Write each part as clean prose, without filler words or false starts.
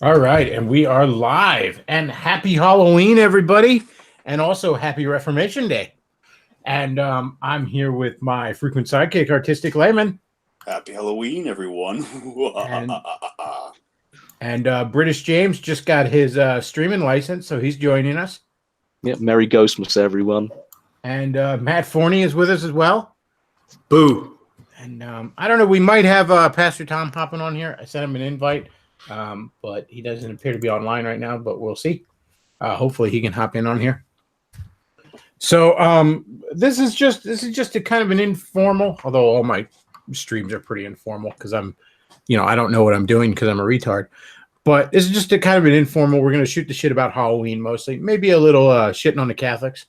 All right, and we are live. And happy Halloween, everybody, and also happy Reformation Day. And I'm here with my frequent sidekick, Artistic Layman, Happy Halloween, everyone. and British James just got his streaming license, so he's joining us. Yeah, Merry Ghostmas, everyone. And Matt Forney is with us as well. Boo. And I don't know, we might have Pastor Tom hopping on here. I sent him an invite, but he doesn't appear to be online right now, but we'll see. Hopefully he can hop in on here. So this is just a kind of an informal, although all my streams are pretty informal because I don't know what I'm doing because I'm a retard. But this is just a kind of an informal. We're going to shoot the shit about Halloween mostly. Maybe a little shitting on the Catholics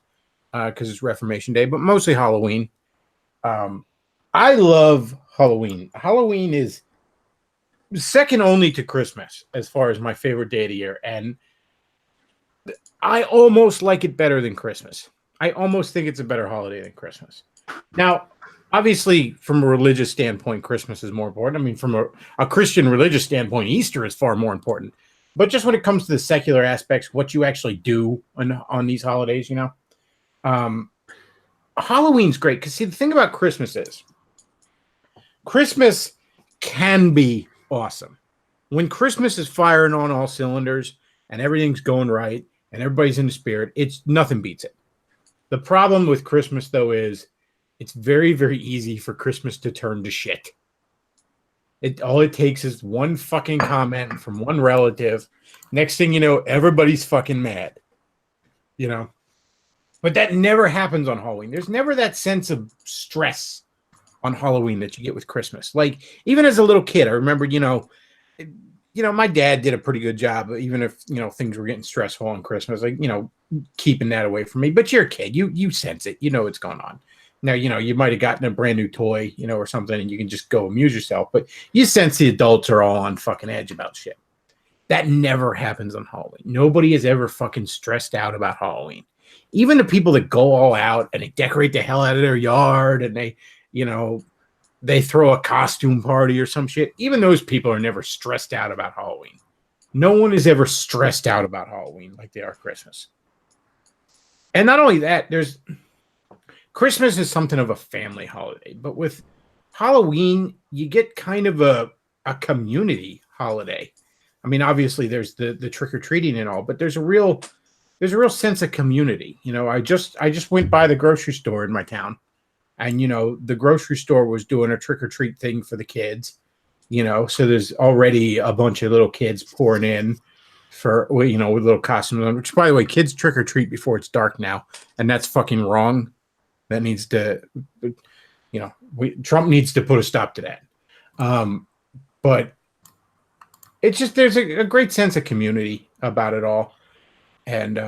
because it's Reformation Day, but mostly Halloween. I love Halloween. Halloween is second only to Christmas as far as my favorite day of the year. And I almost like it better than Christmas. I almost think it's a better holiday than Christmas. Now, obviously, from a religious standpoint, Christmas is more important. I mean, from a Christian religious standpoint, Easter is far more important. But just when it comes to the secular aspects, what you actually do on these holidays, Halloween's great. Because, see, the thing about Christmas is Christmas can be awesome. When Christmas is firing on all cylinders and everything's going right and everybody's in the spirit, nothing beats it. The problem with Christmas, though, is it's very, very easy for Christmas to turn to shit. All it takes is one fucking comment from one relative. Next thing you know, everybody's fucking mad. But that never happens on Halloween. There's never that sense of stress on Halloween that you get with Christmas. Like, even as a little kid, I remember, my dad did a pretty good job, even if, things were getting stressful on Christmas, like, keeping that away from me. But you're a kid. You sense it. You know what's going on. Now, you might have gotten a brand new toy, or something, and you can just go amuse yourself. But you sense the adults are all on fucking edge about shit. That never happens on Halloween. Nobody is ever fucking stressed out about Halloween. Even the people that go all out and they decorate the hell out of their yard and they throw a costume party or some shit. Even those people are never stressed out about Halloween. No one is ever stressed out about Halloween like they are Christmas. And not only that, Christmas is something of a family holiday, but with Halloween, you get kind of a community holiday. I mean, obviously there's the trick-or-treating and all, but there's a real sense of community. I just went by the grocery store in my town, and the grocery store was doing a trick-or-treat thing for the kids, so there's already a bunch of little kids pouring in for, with little costumes on, which, by the way, kids trick-or-treat before it's dark now, and that's fucking wrong. That needs to, Trump needs to put a stop to that. But it's just, there's a great sense of community about it all. And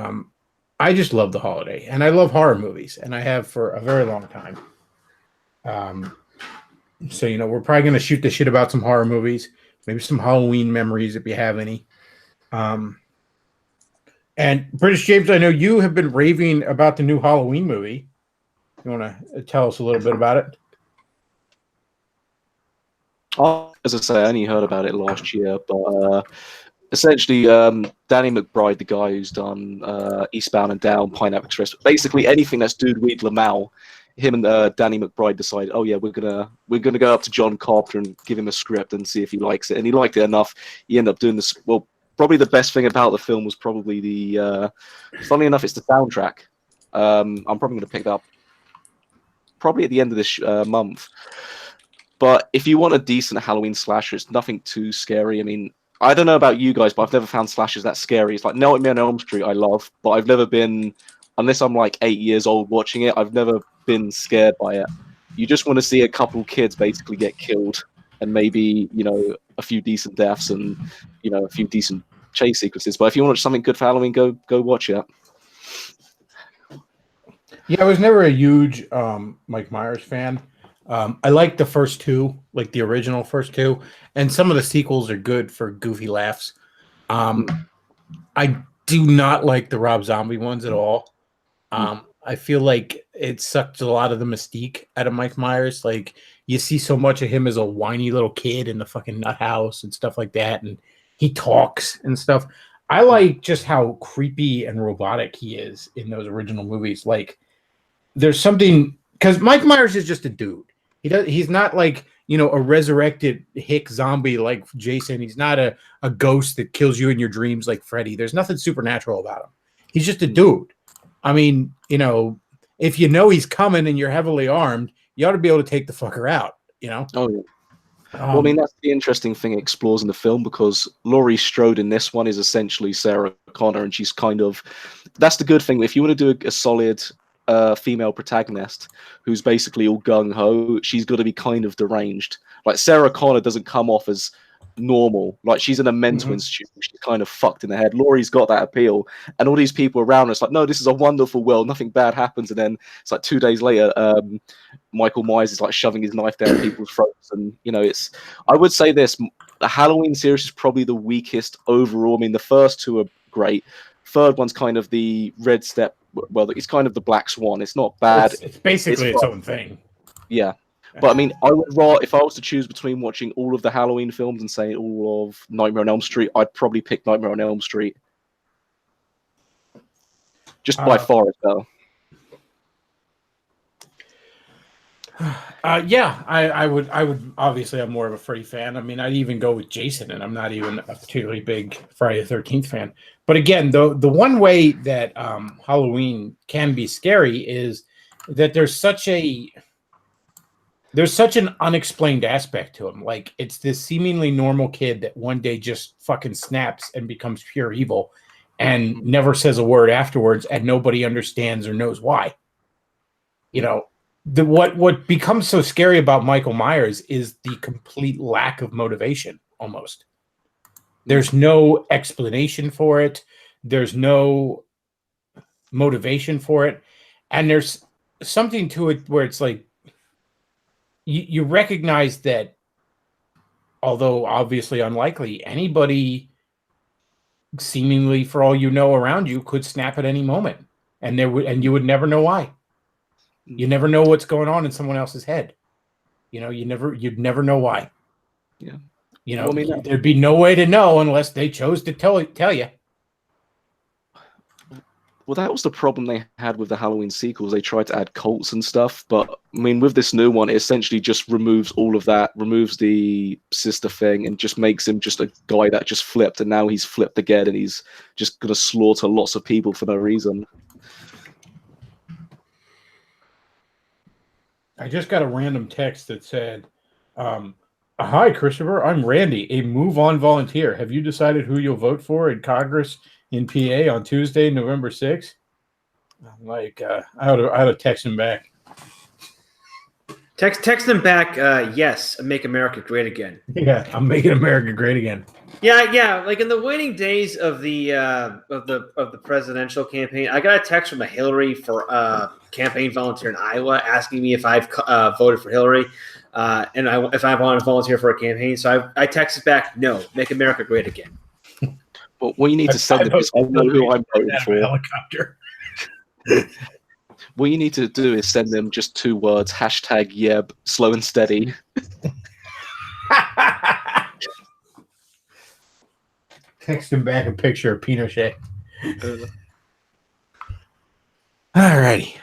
I just love the holiday. And I love horror movies. And I have for a very long time. So, we're probably going to shoot the shit about some horror movies. Maybe some Halloween memories if you have any. And British James, I know you have been raving about the new Halloween movie. You want to tell us a little bit about it? As I say, I only heard about it last year, but essentially, Danny McBride, the guy who's done Eastbound and Down, Pineapple Express, basically anything that's Dude Weed Lamau, him and Danny McBride decided, oh yeah, we're gonna go up to John Carpenter and give him a script and see if he likes it, and he liked it enough. He ended up doing this. Well, probably the best thing about the film was probably the. Funnily enough, it's the soundtrack. I'm probably going to pick that up probably at the end of this month. But if you want a decent Halloween slasher, it's nothing too scary. I mean, I don't know about you guys, but I've never found slashers that scary. It's like Nightmare on Elm Street I love, but I've never been, unless I'm like 8 years old watching it, I've never been scared by it. You just want to see a couple kids basically get killed and maybe, a few decent deaths and, a few decent chase sequences. But if you want something good for Halloween, go watch it. Yeah, I was never a huge Mike Myers fan. I like the first two, like the original first two, and some of the sequels are good for goofy laughs. I do not like the Rob Zombie ones at all. I feel like it sucked a lot of the mystique out of Mike Myers. Like, you see so much of him as a whiny little kid in the fucking nut house and stuff like that, and he talks and stuff. I like just how creepy and robotic he is in those original movies. Like, there's something because Mike Myers is just a dude. He's not like, you know, a resurrected hick zombie like Jason. He's not a ghost that kills you in your dreams like Freddy. There's nothing supernatural about him. He's just a dude. I mean, you know, if you know he's coming and you're heavily armed, you ought to be able to take the fucker out, you know? Oh, yeah. Well, I mean, that's the interesting thing it explores in the film, because Laurie Strode in this one is essentially Sarah Connor, and she's kind of... That's the good thing. If you want to do a solid female protagonist who's basically all gung-ho, she's got to be kind of deranged. Like, Sarah Connor doesn't come off as normal. Like, she's in a mental institution. She's kind of fucked in the head. Laurie's got that appeal, and all these people around her, it's like, no, this is a wonderful world, nothing bad happens. And then it's like 2 days later, Michael Myers is like shoving his knife down people's throats. And, you know, it's... I would say this, the Halloween series is probably the weakest overall. I mean, the first two are great. Third one's kind of the red step. Well, it's kind of the black swan. It's not bad. It's basically its own thing. Yeah. But I mean, I would rather, if I was to choose between watching all of the Halloween films and saying all of Nightmare on Elm Street, I'd probably pick Nightmare on Elm Street. Just by far as well. Yeah, I would obviously, I'm more of a Freddy fan. I mean, I'd even go with Jason, and I'm not even a particularly big Friday the 13th fan. But again, the one way that Halloween can be scary is that there's such an unexplained aspect to him. Like, it's this seemingly normal kid that one day just fucking snaps and becomes pure evil and never says a word afterwards, and nobody understands or knows why. You know, what becomes so scary about Michael Myers is the complete lack of motivation, almost. There's no explanation for it. There's no motivation for it. And there's something to it where it's like, you recognize that, although obviously unlikely, anybody seemingly, for all you know, around you could snap at any moment, and you would never know why. You never know what's going on in someone else's head. You know, you'd never know why. Yeah. You know, well, I mean, there'd be no way to know unless they chose to tell you. Well, that was the problem they had with the Halloween sequels. They tried to add cults and stuff, but I mean, with this new one, it essentially just removes all of that, removes the sister thing, and just makes him just a guy that just flipped, and now he's flipped again, and he's just gonna slaughter lots of people for no reason. I just got a random text that said, "Hi, Christopher. I'm Randy, a Move On volunteer. Have you decided who you'll vote for in Congress in PA on Tuesday, November 6th?" I'm like, I ought to text him back. Text him back. Yes, make America great again. Yeah, I'm making America great again. Yeah. Like in the waning days of the presidential campaign, I got a text from a Hillary for campaign volunteer in Iowa asking me if I've voted for Hillary, and if I want to volunteer for a campaign. So I texted back, no, make America great again. Well, what you need to send them is, I know who I'm voting for. Helicopter. What you need to do is send them just 2 words, #Yeb, slow and steady. Text him back a picture of Pinochet. Alrighty.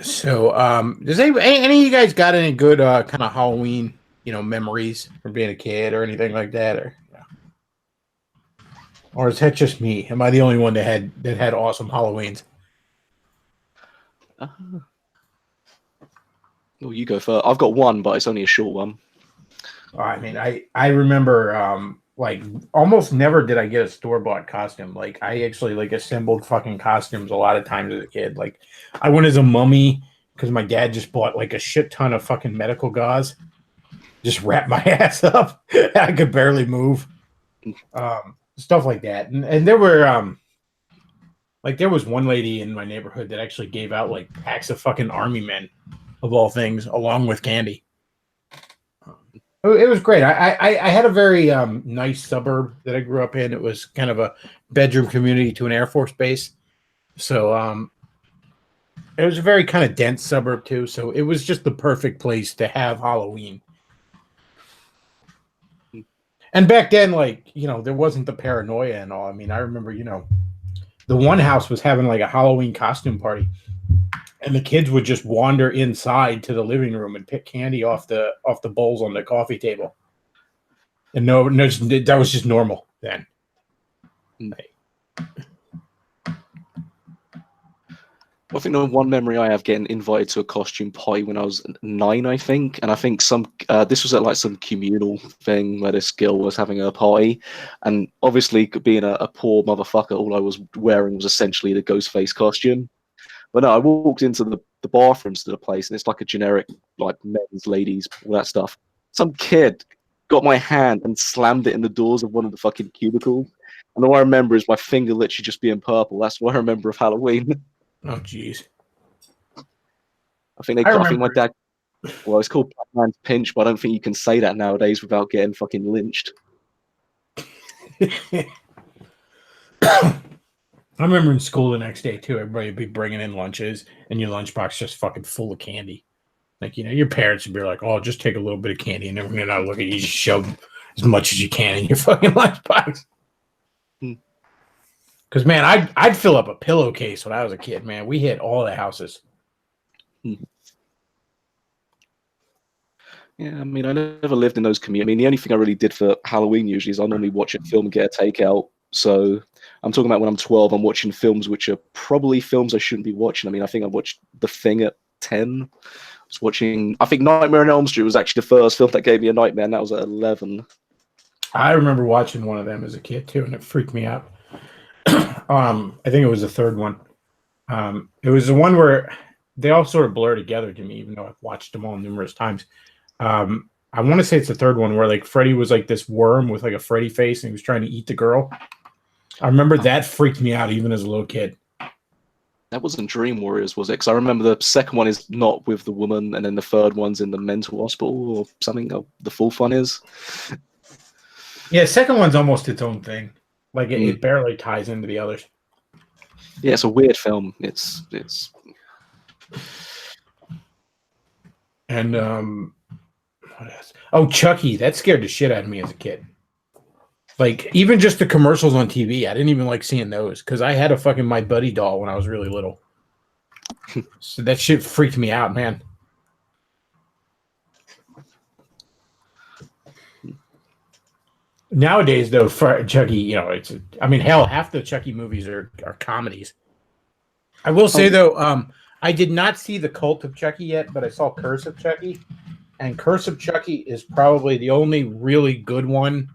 So, does any of you guys got any good kind of Halloween, memories from being a kid or anything like that, or is that just me? Am I the only one that had awesome Halloweens? Well, you go first. I've got one, but it's only a short one. I mean, I remember like almost never did I get a store-bought costume. Like, I actually assembled fucking costumes a lot of times as a kid. Like, I went as a mummy because my dad just bought like a shit ton of fucking medical gauze. Just wrapped my ass up. I could barely move. Stuff like that. And there were there was one lady in my neighborhood that actually gave out like packs of fucking army men, of all things, along with candy. It was great. I had a very nice suburb that I grew up in. It was kind of a bedroom community to an Air Force base. So it was a very kind of dense suburb too. So it was just the perfect place to have Halloween. And back then, like, there wasn't the paranoia and all. I mean, I remember, the one house was having like a Halloween costume party, and the kids would just wander inside to the living room and pick candy off the bowls on the coffee table. And no, that was just normal then. I think the one memory I have getting invited to a costume party when I was 9, I think, and I think this was at like some communal thing where this girl was having a party, and obviously being a poor motherfucker, all I was wearing was essentially the Ghostface costume. But no, I walked into the bathrooms to the place, and it's like a generic like men's, ladies, all that stuff. Some kid got my hand and slammed it in the doors of one of the fucking cubicles, and all I remember is my finger literally just being purple. That's what I remember of Halloween. Oh, jeez. I think my dad. Well, it's called Black Man's Pinch, but I don't think you can say that nowadays without getting fucking lynched. I remember in school the next day too. Everybody would be bringing in lunches, and your lunchbox just fucking full of candy. Like, your parents would be like, "Oh, just take a little bit of candy," and then we're gonna look at you, just shove as much as you can in your fucking lunchbox. Because, man, I'd fill up a pillowcase when I was a kid, man. We hit all the houses. Yeah, I mean, I never lived in those communities. I mean, the only thing I really did for Halloween usually is I normally watch a film and get a takeout. So I'm talking about when I'm 12, I'm watching films which are probably films I shouldn't be watching. I mean, I think I watched The Thing at 10. I was watching, I think Nightmare on Elm Street was actually the first film that gave me a nightmare, and that was at 11. I remember watching one of them as a kid, too, and it freaked me out. I think it was the third one. It was the one where they all sort of blur together to me, even though I've watched them all numerous times. I want to say it's the third one where like Freddy was like this worm with like a Freddy face, and he was trying to eat the girl. I remember that freaked me out even as a little kid. That wasn't Dream Warriors, was it? Because I remember the second one is not with the woman, and then the third one's in the mental hospital or something. The fourth one is. Yeah, the second one's almost its own thing. Like it barely ties into the others. Yeah, it's a weird film. It's. And what else? Oh, Chucky, that scared the shit out of me as a kid. Like, even just the commercials on TV, I didn't even like seeing those because I had a fucking My Buddy doll when I was really little. So that shit freaked me out, man. Nowadays, though, for Chucky, hell, half the Chucky movies are comedies. I will say, though, I did not see The Cult of Chucky yet, but I saw Curse of Chucky. And Curse of Chucky is probably the only really good one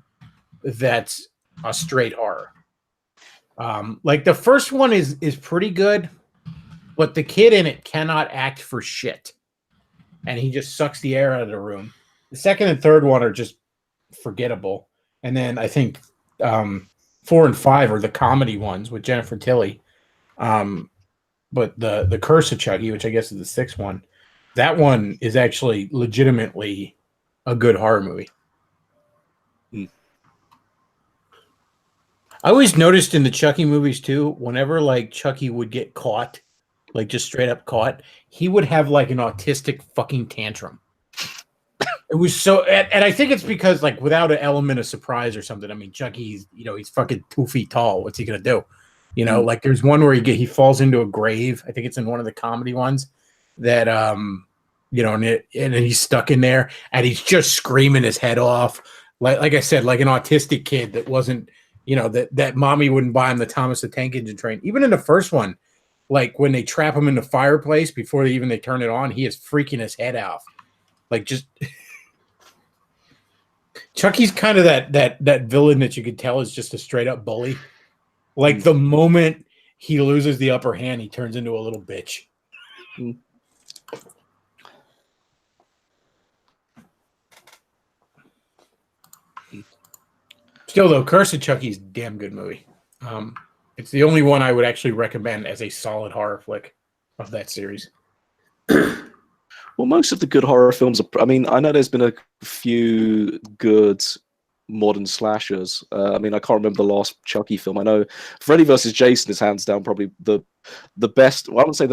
that's a straight horror. Like, the first one is pretty good, but the kid in it cannot act for shit. And he just sucks the air out of the room. The second and third one are just forgettable. And then I think 4 and 5 are the comedy ones with Jennifer Tilly. But the Curse of Chucky, which I guess is the sixth one, that one is actually legitimately a good horror movie. I always noticed in the Chucky movies too, whenever like Chucky would get caught, like just straight up caught, he would have like an autistic fucking tantrum. It was so, and I think it's because like without an element of surprise or something. I mean, Chucky's, he's fucking 2 feet tall. What's he gonna do? Like there's one where he falls into a grave. I think it's in one of the comedy ones that, and he's stuck in there and he's just screaming his head off. Like I said, like an autistic kid that wasn't, that mommy wouldn't buy him the Thomas the Tank Engine train. Even in the first one, like when they trap him in the fireplace before they turn it on, he is freaking his head off. Like just Chucky's kind of that villain that you could tell is just a straight up bully. Like the moment he loses the upper hand, he turns into a little bitch. Still, though, Curse of Chucky is a damn good movie. It's the only one I would actually recommend as a solid horror flick of that series. Well, most of the good horror films are. I mean, I know there's been a few good modern slashers. I mean, I can't remember the last Chucky film. I know Freddy vs. Jason is hands down probably the best. Well, I wouldn't say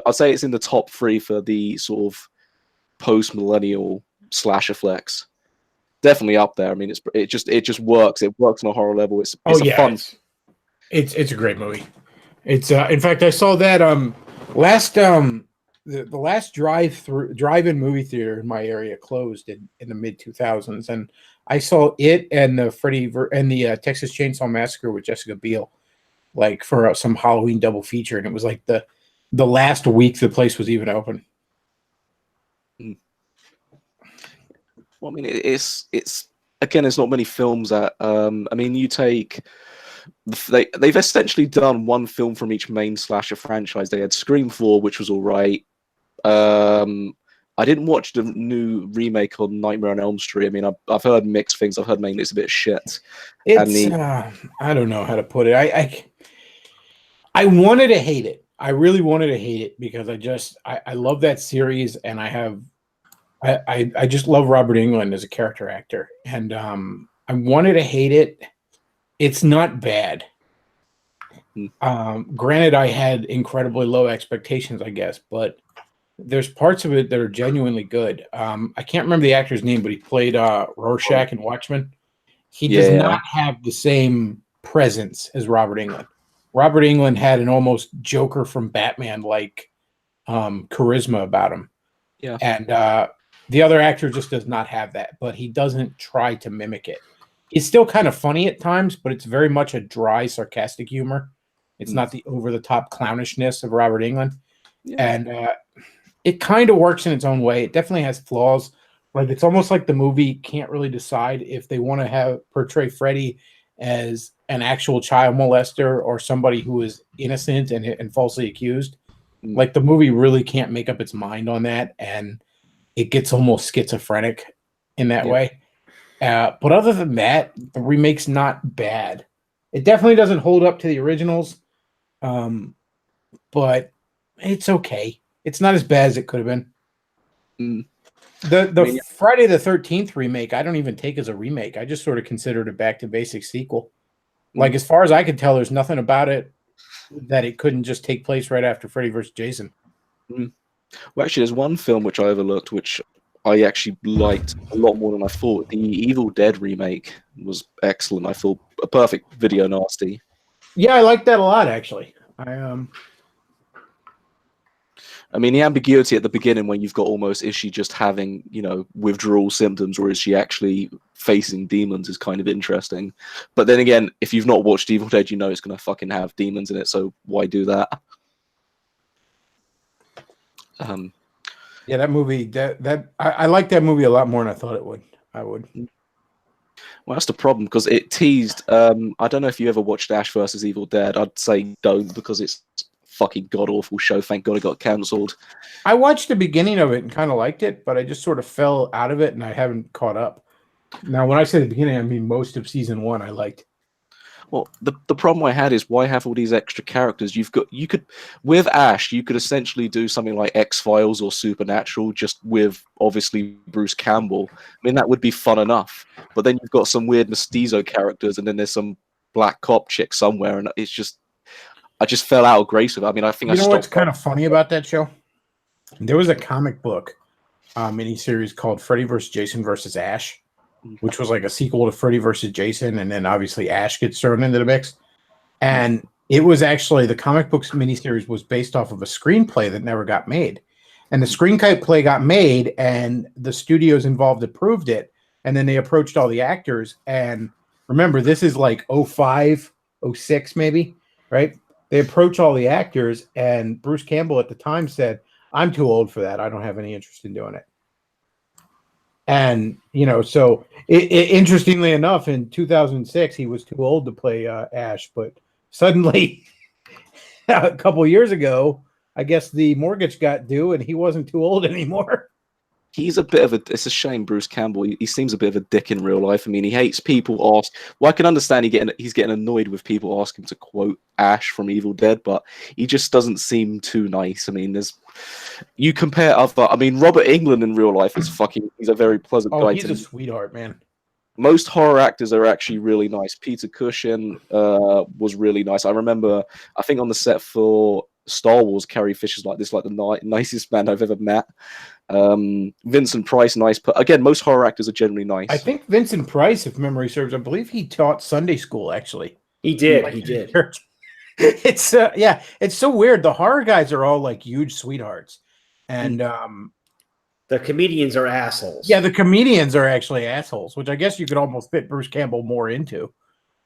I'd say it's in the top 3 for the sort of post-millennial slasher flicks. definitely up there. I mean, it just works. It works on a horror level. It's Oh a yeah, fun. it's a great movie. It's in fact I saw that last the last drive-in movie theater in my area closed in the mid 2000s, and I saw it and the Texas Chainsaw Massacre with Jessica Biel, like for some Halloween double feature, and it was like the last week the place was even open. Well, I mean, it's again, there's not many films that I mean, you take they've essentially done one film from each main slasher franchise. They had Scream 4, which was all right. I didn't watch the new remake on Nightmare on Elm Street. I mean, I've heard mixed things. I've heard mainly it's a bit of shit. It's I don't know how to put it. I wanted to hate it. I really wanted to hate it because I love that series, and I just love Robert Englund as a character actor, and I wanted to hate it. It's not bad. Granted, I had incredibly low expectations, I guess, but there's parts of it that are genuinely good. I can't remember the actor's name, but he played Rorschach in Watchmen. He does not have the same presence as Robert Englund. Robert Englund had an almost Joker from Batman like charisma about him. Yeah. And the other actor just does not have that, but he doesn't try to mimic it. It's still kind of funny at times, but it's very much a dry, sarcastic humor. It's not the over-the-top clownishness of Robert Englund. Yeah. And it kind of works in its own way. It definitely has flaws. Like, it's almost like the movie can't really decide if they want to portray Freddy as an actual child molester or somebody who is innocent and falsely accused. Like, the movie really can't make up its mind on that, and it gets almost schizophrenic in that way. But other than that, the remake's not bad. It definitely doesn't hold up to the originals, but it's okay. It's not as bad as it could have been. The Friday the 13th remake, I don't even take as a remake. I just sort of consider it a back-to-basics sequel. Like, as far as I could tell, there's nothing about it that it couldn't just take place right after Freddy vs. Jason. Well, actually, there's one film which I overlooked, which I actually liked a lot more than I thought. The Evil Dead remake was excellent. I thought a perfect video nasty. Yeah, I like that a lot, actually. I mean, the ambiguity at the beginning when you've got almost, is she just having, withdrawal symptoms, or is she actually facing demons, is kind of interesting. But then again, if you've not watched Evil Dead, you know it's going to fucking have demons in it, so why do that? Yeah, that movie, I like that movie a lot more than I thought it would. I would. Well, that's the problem, because it teased. I don't know if you ever watched Ash vs. Evil Dead. I'd say don't, because it's fucking god awful show. Thank God it got cancelled. I watched the beginning of it and kind of liked it, but I just sort of fell out of it and I haven't caught up. Now, when I say the beginning, I mean most of season 1 I liked. Well, the problem I had is, why have all these extra characters? With Ash, you could essentially do something like X-Files or Supernatural, just with obviously Bruce Campbell. I mean, that would be fun enough. But then you've got some weird mestizo characters, and then there's some black cop chick somewhere, and it's just, I just fell out of grace with it. I mean, I think you know what's kind of funny about that show? There was a comic book miniseries called Freddy vs. Jason vs. Ash, which was like a sequel to Freddy vs. Jason, and then obviously Ash gets thrown into the mix. And it was actually, the comic books miniseries was based off of a screenplay that never got made. And the screenplay got made, and the studios involved approved it, and then they approached all the actors. And remember, this is like 05, 06 maybe, right? They approach all the actors, and Bruce Campbell at the time said, "I'm too old for that. I don't have any interest in doing it." And, so interestingly enough, in 2006, he was too old to play Ash. But suddenly, a couple years ago, I guess the mortgage got due and he wasn't too old anymore. He's a bit of it's a shame, Bruce Campbell. He seems a bit of a dick in real life. I mean, he hates people ask. Well, I can understand he's getting annoyed with people asking to quote Ash from Evil Dead, but he just doesn't seem too nice. I mean, you compare other. I mean, Robert Englund in real life he's a very pleasant guy. He's a sweetheart, man. Most horror actors are actually really nice. Peter Cushing was really nice. I remember, I think on the set for Star Wars, Carrie Fisher's like the nicest man I've ever met. Vincent Price, nice. But again, most horror actors are generally nice. I think Vincent Price, if memory serves, I believe he taught Sunday school. Actually, He did. He did. It's yeah, it's so weird. The horror guys are all like huge sweethearts, and The comedians are assholes. yeah, the comedians are actually assholes, which I guess you could almost fit Bruce Campbell more into.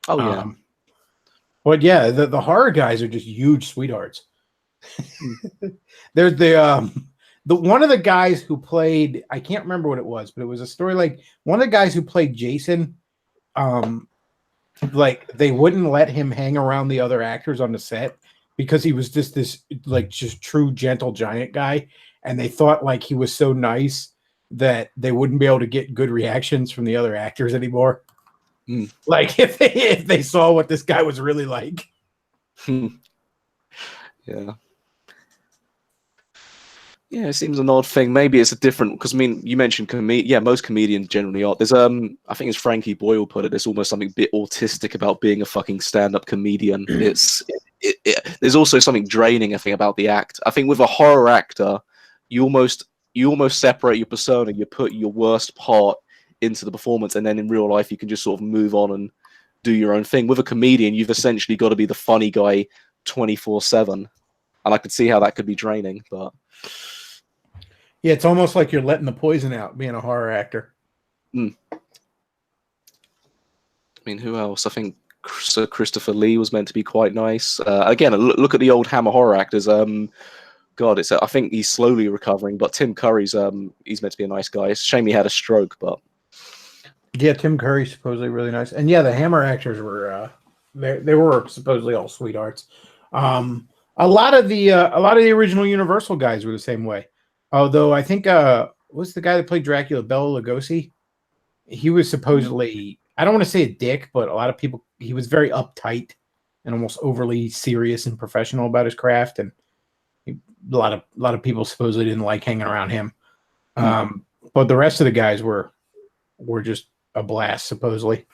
Oh yeah. But yeah, the horror guys are just huge sweethearts. There's the one of the guys who played, I can't remember what it was, but it was a story like one of the guys who played Jason, like they wouldn't let him hang around the other actors on the set because he was just this like just true gentle giant guy, and they thought like he was so nice that they wouldn't be able to get good reactions from the other actors anymore. Like if they saw what this guy was really like. Yeah. Yeah, it seems an odd thing. Maybe it's a different because I mean you mentioned most comedians generally are. There's I think it's Frankie Boyle put it. There's almost something a bit autistic about being a fucking stand-up comedian. There's also something draining, I think, about the act. I think with a horror actor, you almost separate your persona. You put your worst part into the performance, and then in real life you can just sort of move on and do your own thing. With a comedian, you've essentially got to be the funny guy 24/7, and I could see how that could be draining, but. Yeah, it's almost like you're letting the poison out being a horror actor. I mean, who else? I think Sir Christopher Lee was meant to be quite nice. Again, look at the old Hammer horror actors. God, I think he's slowly recovering, but Tim Curry's he's meant to be a nice guy. It's a shame he had a stroke, but yeah, Tim Curry's supposedly really nice, and yeah, the Hammer actors were they were supposedly all sweethearts. A lot of the original Universal guys were the same way. Although I think what's the guy that played Dracula, Bela Lugosi? He was supposedly, I don't want to say a dick, but a lot of people, he was very uptight and almost overly serious and professional about his craft, and a lot of people supposedly didn't like hanging around him. But the rest of the guys were just a blast, supposedly.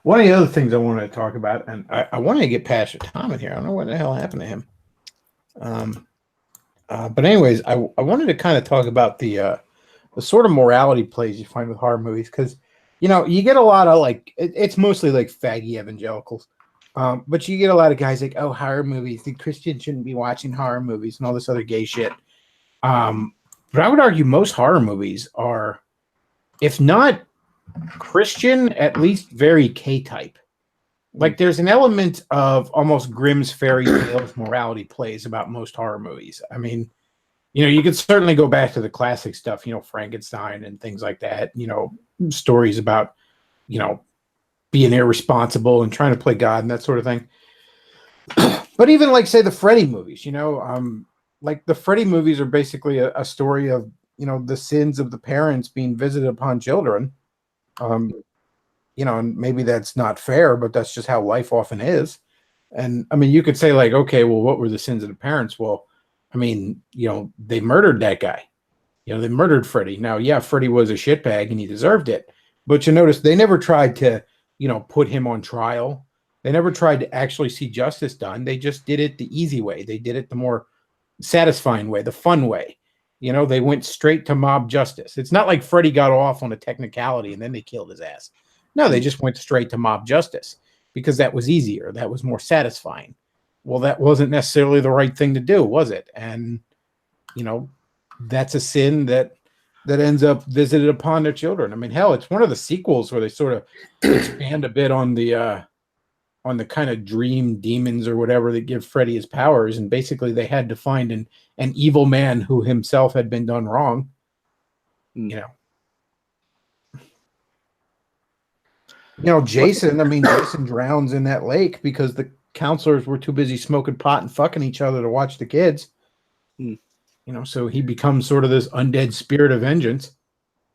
One of the other things I wanted to talk about, and I wanted to get Pastor Tom in here. I don't know what the hell happened to him. But anyways, I wanted to kind of talk about the sort of morality plays you find with horror movies, because you get a lot of like it's mostly like faggy evangelicals, but you get a lot of guys like, oh, horror movies, the Christians shouldn't be watching horror movies and all this other gay shit. But I would argue most horror movies are, if not Christian, at least very K-type. Like there's an element of almost Grimm's fairy tales morality plays about most horror movies. I mean, you could certainly go back to the classic stuff, Frankenstein and things like that, stories about, being irresponsible and trying to play God and that sort of thing. But even like, say, the Freddy movies, like the Freddy movies are basically a story of, the sins of the parents being visited upon children. And maybe that's not fair, but that's just how life often is. And I mean, you could say like, okay, well, what were the sins of the parents? Well, I mean, they murdered that guy. They murdered Freddy. Now, yeah, Freddy was a shitbag and he deserved it. But you notice they never tried to, put him on trial. They never tried to actually see justice done. They just did it the easy way. They did it the more satisfying way, the fun way. They went straight to mob justice. It's not like Freddy got off on a technicality and then they killed his ass. No, they just went straight to mob justice because that was easier. That was more satisfying. Well, that wasn't necessarily the right thing to do, was it? And, that's a sin that ends up visited upon their children. I mean, hell, it's one of the sequels where they sort of expand a bit on the kind of dream demons or whatever that give Freddy his powers. And basically they had to find an evil man who himself had been done wrong. Jason drowns in that lake because the counselors were too busy smoking pot and fucking each other to watch the kids. So he becomes sort of this undead spirit of vengeance.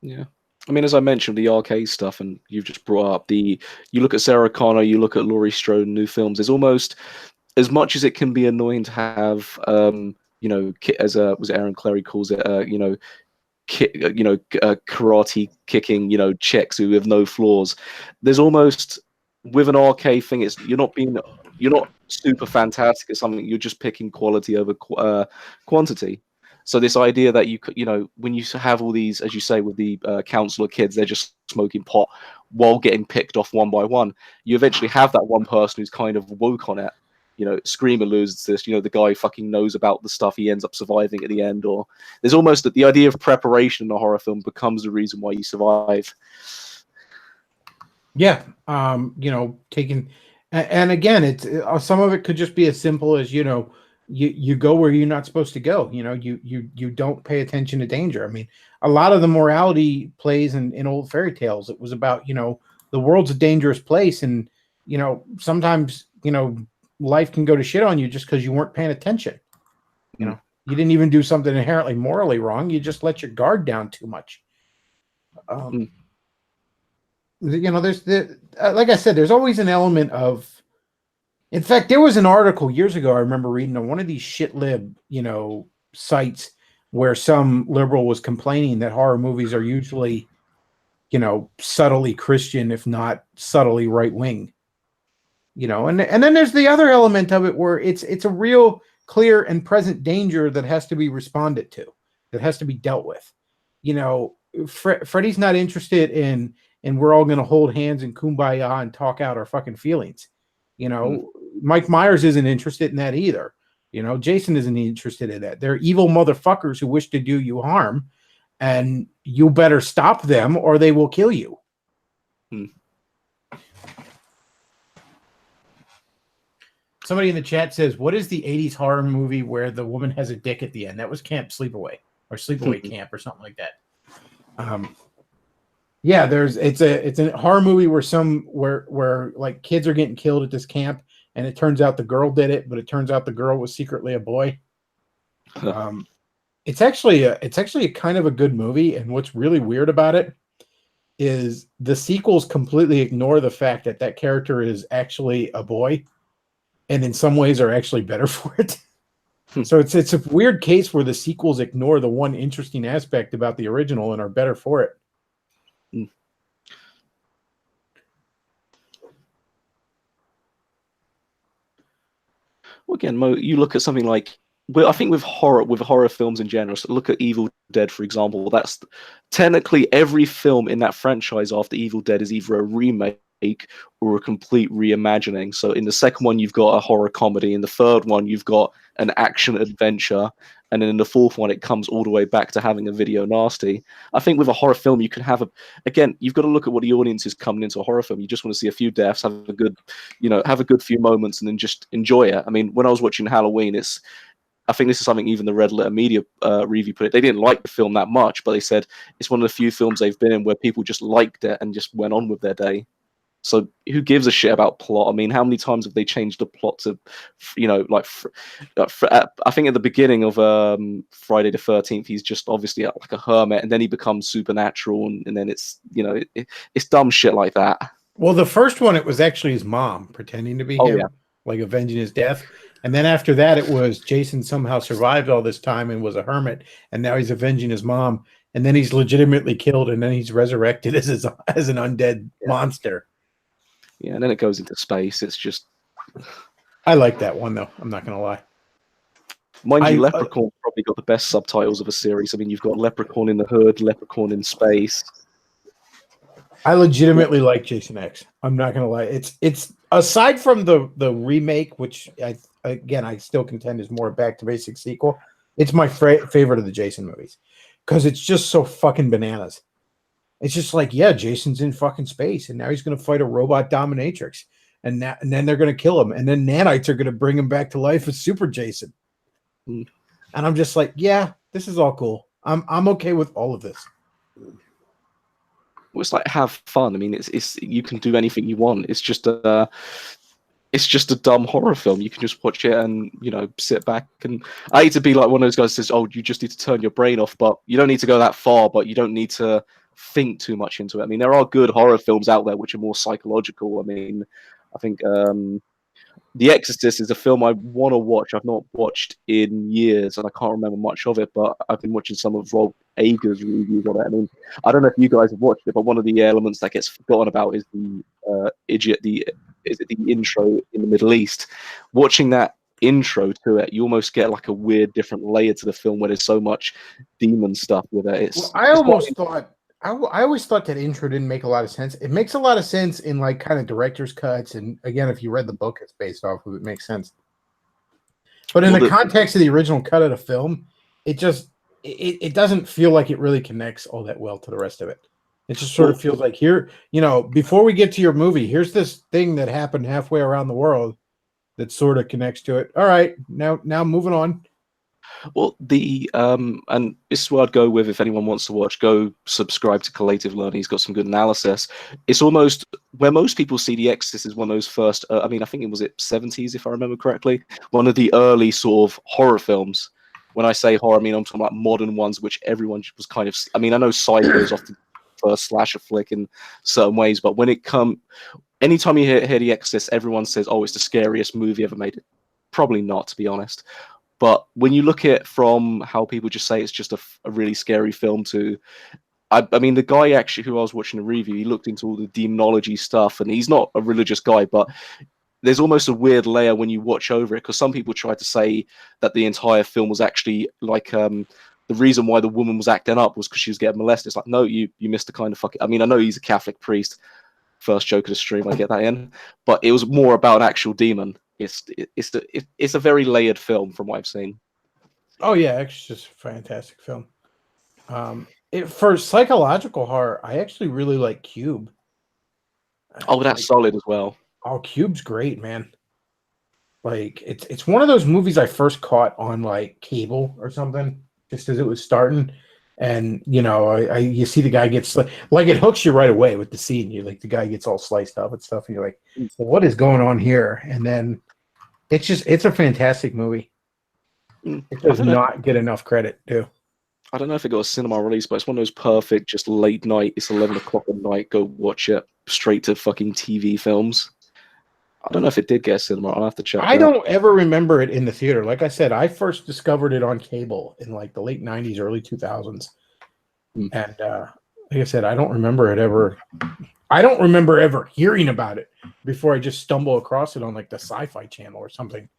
Yeah. I mean, as I mentioned, the arcade stuff, and you've just brought up you look at Sarah Connor, you look at Laurie Strode, new films, there's almost, as much as it can be annoying to have, as was Aaron Clary calls it, karate kicking, chicks who have no flaws. There's almost with an arcade thing, you're not super fantastic at something. You're just picking quality over quantity. So this idea that when you have all these, as you say, with the council of kids, they're just smoking pot while getting picked off one by one. You eventually have that one person who's kind of woke on it. Scream alludes to this. The guy fucking knows about the stuff. He ends up surviving at the end, or there's almost that the idea of preparation in a horror film becomes the reason why you survive. Yeah, taking, and again, it's some of it could just be as simple as you go where you're not supposed to go. You don't pay attention to danger. I mean, a lot of the morality plays in old fairy tales. It was about the world's a dangerous place, and sometimes life can go to shit on you just because you weren't paying attention. You didn't even do something inherently morally wrong. You just let your guard down too much. There's like I said, there's always an element of. In fact, there was an article years ago I remember reading on one of these shit lib, sites where some liberal was complaining that horror movies are usually, subtly Christian, if not subtly right wing. And then there's the other element of it where it's a real clear and present danger that has to be responded to, that has to be dealt with. Freddy's not interested in we're all going to hold hands and kumbaya and talk out our fucking feelings. Mike Myers isn't interested in that either. Jason isn't interested in that. They're evil motherfuckers who wish to do you harm, and you better stop them or they will kill you. Somebody in the chat says, what is the 80s horror movie where the woman has a dick at the end? That was Camp Sleepaway or Sleepaway Camp or something like that. Yeah, it's a horror movie where like kids are getting killed at this camp, and it turns out the girl did it, but it turns out the girl was secretly a boy. It's actually a kind of a good movie, and what's really weird about it is the sequels completely ignore the fact that character is actually a boy, and in some ways are actually better for it. So it's a weird case where the sequels ignore the one interesting aspect about the original and are better for it. Well, again, Mo, you look at something like, I think with horror films in general, so look at Evil Dead, for example. That's technically every film in that franchise after Evil Dead is either a remake or a complete reimagining. So in the second one, you've got a horror comedy. In the third one, you've got an action adventure. And then in the fourth one, it comes all the way back to having a video nasty. I think with a horror film, you can have again, you've got to look at what the audience is coming into a horror film. You just want to see a few deaths, have a good few moments, and then just enjoy it. I mean, when I was watching Halloween, I think this is something even the Red Letter Media review put it. They didn't like the film that much, but they said it's one of the few films they've been in where people just liked it and just went on with their day. So who gives a shit about plot? I mean, how many times have they changed the plot to, I think at the beginning of Friday the 13th, he's just obviously like a hermit, and then he becomes supernatural, and then it's, it's dumb shit like that. Well, the first one, it was actually his mom pretending to be him, like avenging his death. And then after that, it was Jason somehow survived all this time and was a hermit, and now he's avenging his mom. And then he's legitimately killed, and then he's resurrected as an undead monster. Yeah, and then it goes into space. It's just... I like that one, though. I'm not going to lie. Mind you, Leprechaun probably got the best subtitles of a series. I mean, you've got Leprechaun in the Hood, Leprechaun in Space. I legitimately like Jason X. I'm not going to lie. It's aside from the remake, which I still contend is more a back to basics sequel. It's my favorite of the Jason movies because it's just so fucking bananas. It's just like, yeah, Jason's in fucking space, and now he's going to fight a robot dominatrix, and then they're going to kill him, and then nanites are going to bring him back to life as Super Jason. And I'm just like, yeah, this is all cool. I'm okay with all of this. Well, it's like, have fun. I mean, it's you can do anything you want. It's just a dumb horror film. You can just watch it and sit back. And I hate to be like one of those guys who says, "Oh, you just need to turn your brain off," but you don't need to go that far. But you don't need to think too much into it. I mean, there are good horror films out there which are more psychological. I mean, I think The Exorcist is a film I want to watch. I've not watched in years, and I can't remember much of it. But I've been watching some of Rob Ager's reviews on it. I mean, I don't know if you guys have watched it, but one of the elements that gets forgotten about is the idiot. Is it the intro in the Middle East? Watching that intro to it, you almost get like a weird, different layer to the film where there's so much demon stuff with it. I always thought. I always thought that intro didn't make a lot of sense. It makes a lot of sense in like kind of director's cuts, and again, if you read the book, it's based off of it makes sense. But in the context of the original cut of the film, it doesn't feel like it really connects all that well to the rest of it. It just sort of feels like here, before we get to your movie, here's this thing that happened halfway around the world that sort of connects to it. All right, now moving on. Well, and this is what I'd go with if anyone wants to watch. Go subscribe to Collative Learning. He's got some good analysis. It's almost where most people see The Exorcist is one of those first. I think it was 70s, if I remember correctly. One of the early sort of horror films. When I say horror, I mean I'm talking about modern ones, which everyone was kind of. I mean, I know Psycho is often the first slasher flick in certain ways, but when it anytime you hear The Exorcist, everyone says, "Oh, it's the scariest movie ever made." Probably not, to be honest. But when you look at it from how people just say it's just a really scary film I mean, the guy actually who I was watching the review, he looked into all the demonology stuff, and he's not a religious guy, but there's almost a weird layer when you watch over it, because some people try to say that the entire film was actually like the reason why the woman was acting up was because she was getting molested. It's like, no, you missed the kind of fucking. I mean, I know he's a Catholic priest. First joke of the stream, I get that in, but it was more about an actual demon. It's a very layered film from what I've seen. Oh yeah, it's just a fantastic film. For psychological horror, I actually really like Cube. Oh, that's solid as well. Oh, Cube's great, man. Like it's one of those movies I first caught on like cable or something, just as it was starting. And you see the guy gets like it hooks you right away with the scene. You like the guy gets all sliced up and stuff, and you're like, well, what is going on here? And then it's a fantastic movie. It does not get enough credit, too. I don't know if it got a cinema release, but it's one of those perfect, just late night. It's 11 o'clock at night. Go watch it straight to fucking TV films. I don't know if it did get a cinema. I'll have to check. I don't ever remember it in the theater. Like I said, I first discovered it on cable in like the late 90s, early 2000s. And like I said, I don't remember it ever. I don't remember ever hearing about it before I just stumble across it on like the Sci-Fi Channel or something.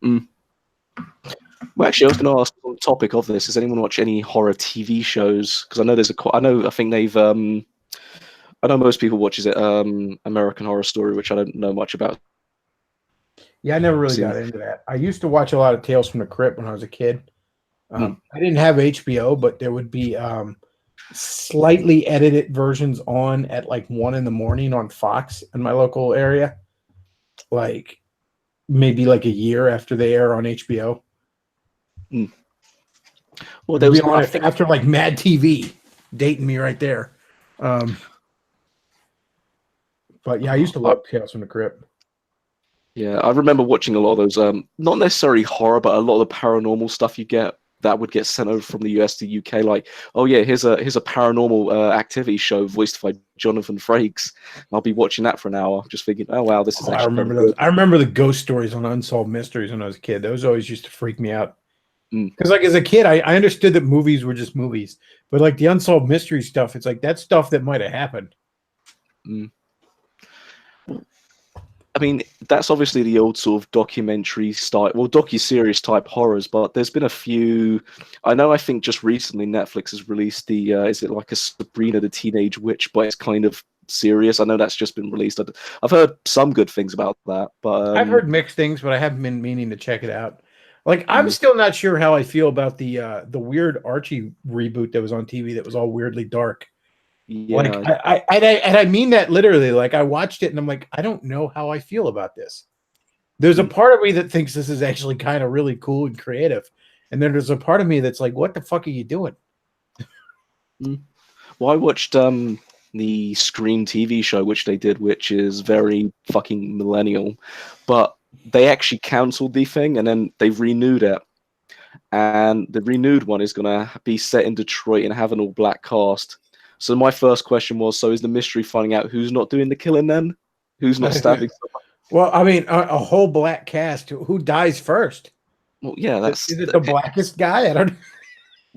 Well, actually, I was going to ask on the topic of this: does anyone watch any horror TV shows? Because I know I think they've. I know most people watches it. American Horror Story, which I don't know much about. Yeah, I never really got into that. I used to watch a lot of Tales from the Crypt when I was a kid. I didn't have HBO, but there would be slightly edited versions on at like 1 a.m. on Fox in my local area, like maybe like a year after they air on HBO. Well, they was on after like Mad TV, dating me right there. But yeah, I used to love Tales from the Crypt. Yeah, I remember watching a lot of those, not necessarily horror, but a lot of the paranormal stuff you get that would get sent over from the US to UK. Like, oh yeah, here's a paranormal activity show voiced by Jonathan Frakes. I'll be watching that for an hour, just thinking, oh wow, this is. I remember those. I remember the ghost stories on Unsolved Mysteries when I was a kid. Those always used to freak me out. Because like as a kid, I understood that movies were just movies, but like the Unsolved Mystery stuff, it's like that's stuff that might have happened. I mean, that's obviously the old sort of documentary style, well, docu-series type horrors, but there's been a few. I think just recently Netflix has released the, is it like a Sabrina the Teenage Witch, but it's kind of serious. I know that's just been released. I've heard some good things about that, but I've heard mixed things, but I haven't been meaning to check it out. Like, I'm still not sure how I feel about the weird Archie reboot that was on TV that was all weirdly dark. Yeah. Like, I mean that literally. Like, I watched it and I'm like, I don't know how I feel about this. There's a part of me that thinks this is actually kind of really cool and creative. And then there's a part of me that's like, what the fuck are you doing? Well, I watched the Scream TV show, which they did, which is very fucking millennial. But they actually cancelled the thing and then they've renewed it. And the renewed one is going to be set in Detroit and have an all-black cast. So my first question was, so is the mystery finding out who's not doing the killing then? Who's not stabbing someone? Well, I mean, a whole black cast. Who dies first? Well, yeah, that's. Is it the blackest guy? I don't.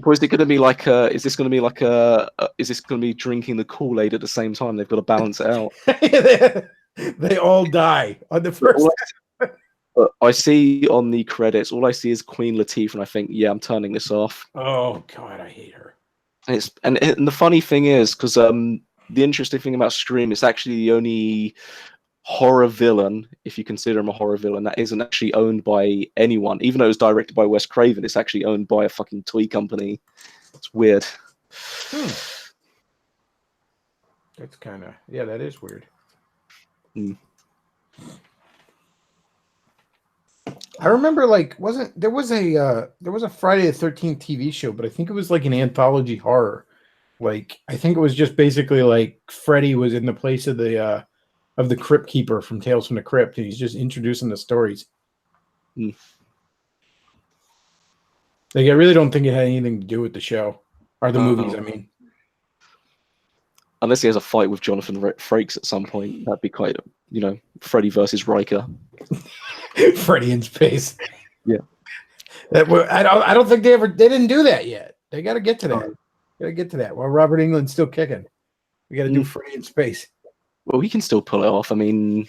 Or is it going to be like? Is this going to be like a? Is this going to be drinking the Kool-Aid at the same time? They've got to balance it out. They all die on the first. I see on the credits, all I see is Queen Latifah, and I think, yeah, I'm turning this off. Oh God, I hate her. And the funny thing is, because the interesting thing about Scream, it's actually the only horror villain, if you consider him a horror villain, that isn't actually owned by anyone. Even though it's directed by Wes Craven, it's actually owned by a fucking toy company. It's weird. That's kind of, yeah, that is weird. I remember, like, there was a Friday the 13th TV show, but I think it was like an anthology horror. Like, I think it was just basically like Freddy was in the place of the Crypt Keeper from Tales from the Crypt, and he's just introducing the stories. Like, I really don't think it had anything to do with the show or the movies. I mean, unless he has a fight with Jonathan Frakes at some point, that'd be quite, Freddy versus Riker. Freddy in space. Yeah. I don't think they didn't do that yet. They got to get to that. Got to get to that while Robert Englund's still kicking. We got to do Freddy in space. Well, he can still pull it off. I mean,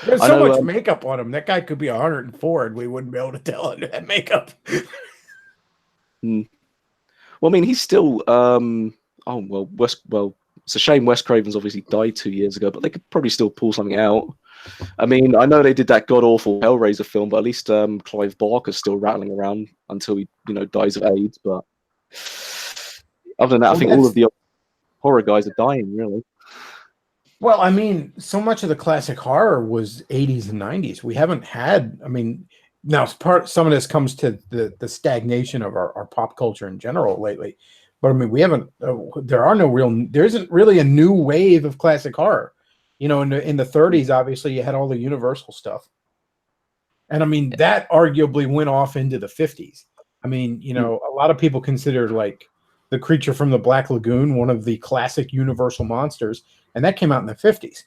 there's so much makeup on him. That guy could be 104 and we wouldn't be able to tell under that makeup. Well, I mean, he's still it's a shame Wes Craven's obviously died 2 years ago, but they could probably still pull something out. I mean, I know they did that god-awful Hellraiser film, but at least Clive Barker's still rattling around until he, dies of AIDS. But other than that, I think all of the horror guys are dying, really. Well, I mean, so much of the classic horror was 80s and 90s. We haven't had, I mean, now some of this comes to the stagnation of our pop culture in general lately. But I mean, we haven't, there isn't really a new wave of classic horror. In the 30s, obviously, you had all the Universal stuff. And I mean, that arguably went off into the 50s. I mean, a lot of people consider like The Creature from the Black Lagoon one of the classic Universal monsters. And that came out in the 50s.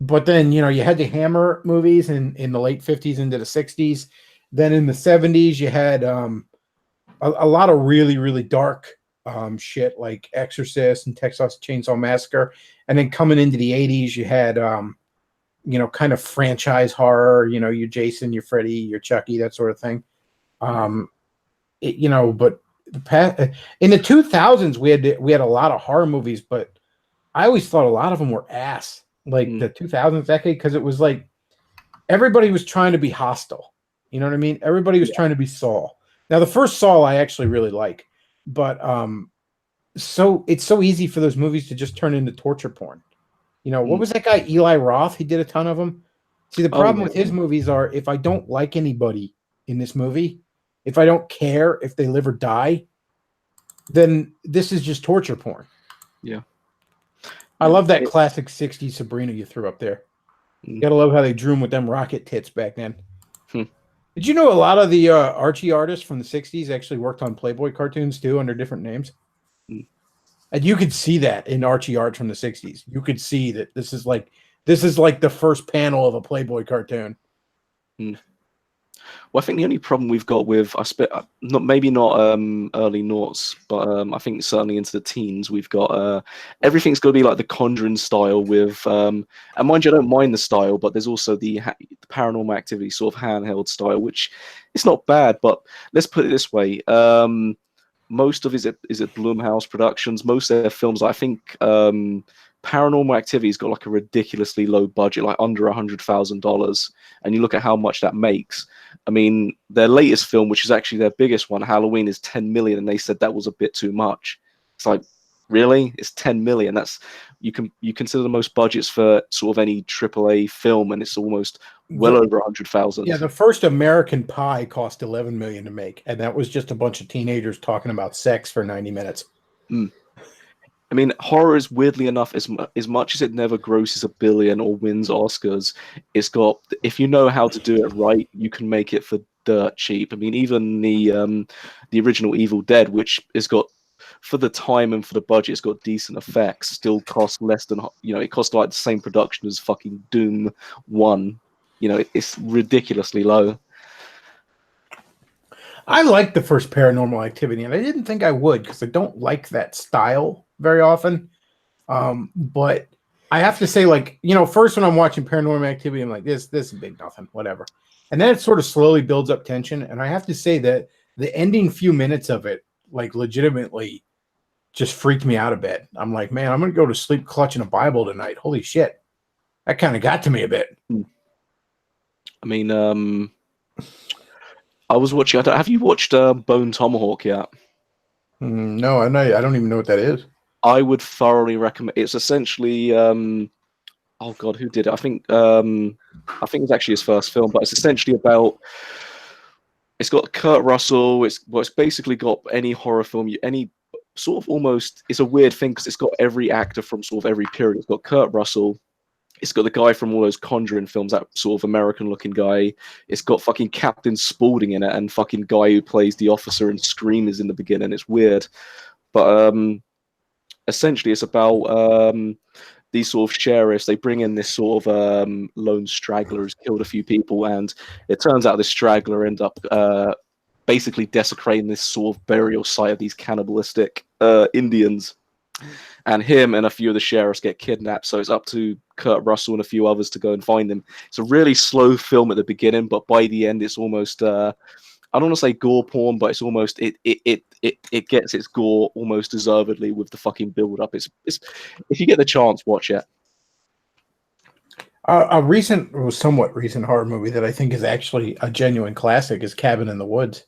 But then, you had the Hammer movies in the late 50s into the 60s. Then in the 70s, you had a lot of really, really dark shit like Exorcist and Texas Chainsaw Massacre. And then coming into the 80s, you had, kind of franchise horror, your Jason, your Freddy, your Chucky, that sort of thing. But in the 2000s, we had a lot of horror movies, but I always thought a lot of them were ass, like the 2000s decade, because it was like everybody was trying to be hostile. You know what I mean? Everybody was trying to be Saw. Now, the first Saw I actually really like, but so it's so easy for those movies to just turn into torture porn. What was that guy Eli Roth? He did a ton of them. See, the problem with his movies are if I don't like anybody in this movie, if I don't care if they live or die, then this is just torture porn. Yeah. I love that classic 60s Sabrina you threw up there. You gotta love how they drew him with them rocket tits back then. Did you know a lot of the Archie artists from the 60s actually worked on Playboy cartoons too under different names? And you could see that in Archie art from the 60s. You could see that this is like the first panel of a Playboy cartoon. Well, I think the only problem we've got with maybe not early noughts, but I think certainly into the teens, we've got everything's got to be like the Conjuring style with, and mind you, I don't mind the style, but there's also the Paranormal Activity sort of handheld style, which it's not bad, but let's put it this way. Most of is it Blumhouse Productions, most of their films, I think Paranormal Activity's got like a ridiculously low budget, like under $100,000, and you look at how much that makes. I mean, their latest film, which is actually their biggest one, Halloween, is 10 million, and they said that was a bit too much. It's like, really? It's 10 million. That's you consider the most budgets for sort of any AAA film, and it's almost well over 100,000. Yeah, the first American Pie cost 11 million to make, and that was just a bunch of teenagers talking about sex for 90 minutes. I mean, horror is weirdly enough, as much as it never grosses $1 billion or wins Oscars, it's got, if you know how to do it right, you can make it for dirt cheap. I mean, even the original Evil Dead, which has got for the time and for the budget, it's got decent effects. Still costs less than it cost like the same production as fucking Doom 1. It's ridiculously low. I liked the first Paranormal Activity, and I didn't think I would because I don't like that style very often. But I have to say, first when I'm watching Paranormal Activity, I'm like, this is big nothing, whatever. And then it sort of slowly builds up tension. And I have to say that the ending few minutes of it, legitimately just freaked me out a bit. I'm like, man, I'm going to go to sleep clutching a Bible tonight. Holy shit. That kind of got to me a bit. I mean, I was watching, have you watched Bone Tomahawk yet? No, I don't even know what that is. I would thoroughly recommend. It's essentially, oh god, who did it? I think it's actually his first film, but it's essentially about. It's got Kurt Russell. It's basically got any horror film, any sort of almost. It's a weird thing because it's got every actor from sort of every period. It's got Kurt Russell. It's got the guy from all those Conjuring films, that sort of American-looking guy. It's got fucking Captain Spaulding in it, and fucking guy who plays the officer in Scream is in the beginning. It's weird, but essentially it's about these sort of sheriffs. They bring in this sort of lone straggler who's killed a few people, and it turns out this straggler end up basically desecrating this sort of burial site of these cannibalistic Indians. And him and a few of the sheriffs get kidnapped, so it's up to Kurt Russell and a few others to go and find them. It's a really slow film at the beginning, but by the end it's almost I don't want to say gore porn, but it's almost it gets its gore almost deservedly with the fucking build up. It's if you get the chance, watch it. A somewhat recent horror movie that I think is actually a genuine classic is Cabin in the Woods.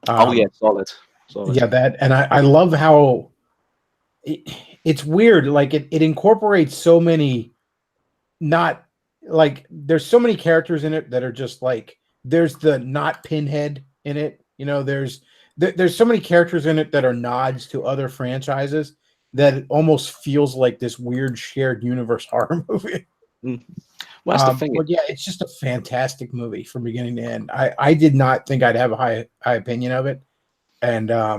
Oh yeah, solid. Yeah, that, and I love how it's weird. Like it incorporates so many, not like there's so many characters in it that are just like, there's the not Pinhead in it. There's so many characters in it that are nods to other franchises that it almost feels like this weird shared universe horror movie. Well, that's the thing. But yeah, it's just a fantastic movie from beginning to end. I did not think I'd have a high opinion of it. And I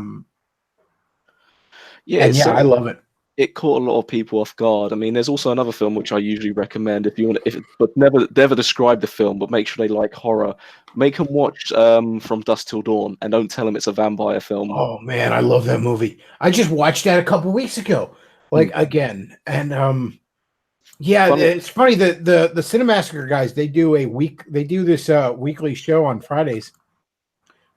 love it. It caught a lot of people off guard. I mean, there's also another film which I usually recommend if you want, but never describe the film, but make sure they like horror. Make them watch From Dusk Till Dawn, and don't tell them it's a vampire film. Oh man, I love that movie. I just watched that a couple weeks ago, again, and it's funny that the Cinemassacre guys, they do this weekly show on Fridays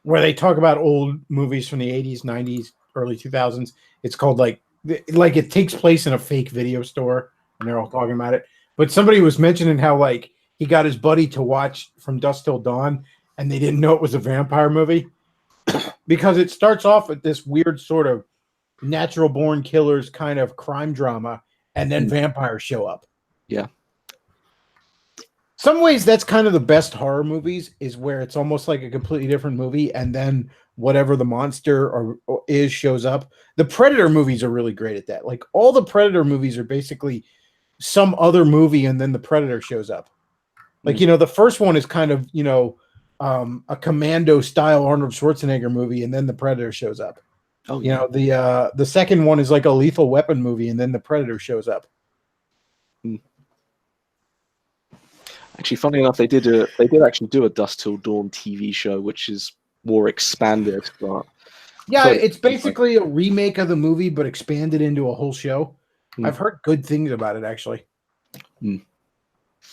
where they talk about old movies from the 80s, 90s, early 2000s. It's called like it takes place in a fake video store, and they're all talking about it. But somebody was mentioning how he got his buddy to watch From Dusk Till Dawn, and they didn't know it was a vampire movie because it starts off with this weird sort of natural born killers kind of crime drama, and then vampires show up. Yeah. Some ways that's kind of the best horror movies, is where it's almost like a completely different movie, and then whatever the monster or is shows up. The Predator movies are really great at that. Like all the Predator movies are basically some other movie, and then the Predator shows up. Like, the first one is kind of, a Commando style Arnold Schwarzenegger movie, and then the Predator shows up. Oh, yeah. The second one is like a Lethal Weapon movie, and then the Predator shows up. Actually, funny enough, they did actually do a Dusk Till Dawn TV show, which is more expanded. But it's basically a remake of the movie, but expanded into a whole show. I've heard good things about it, actually.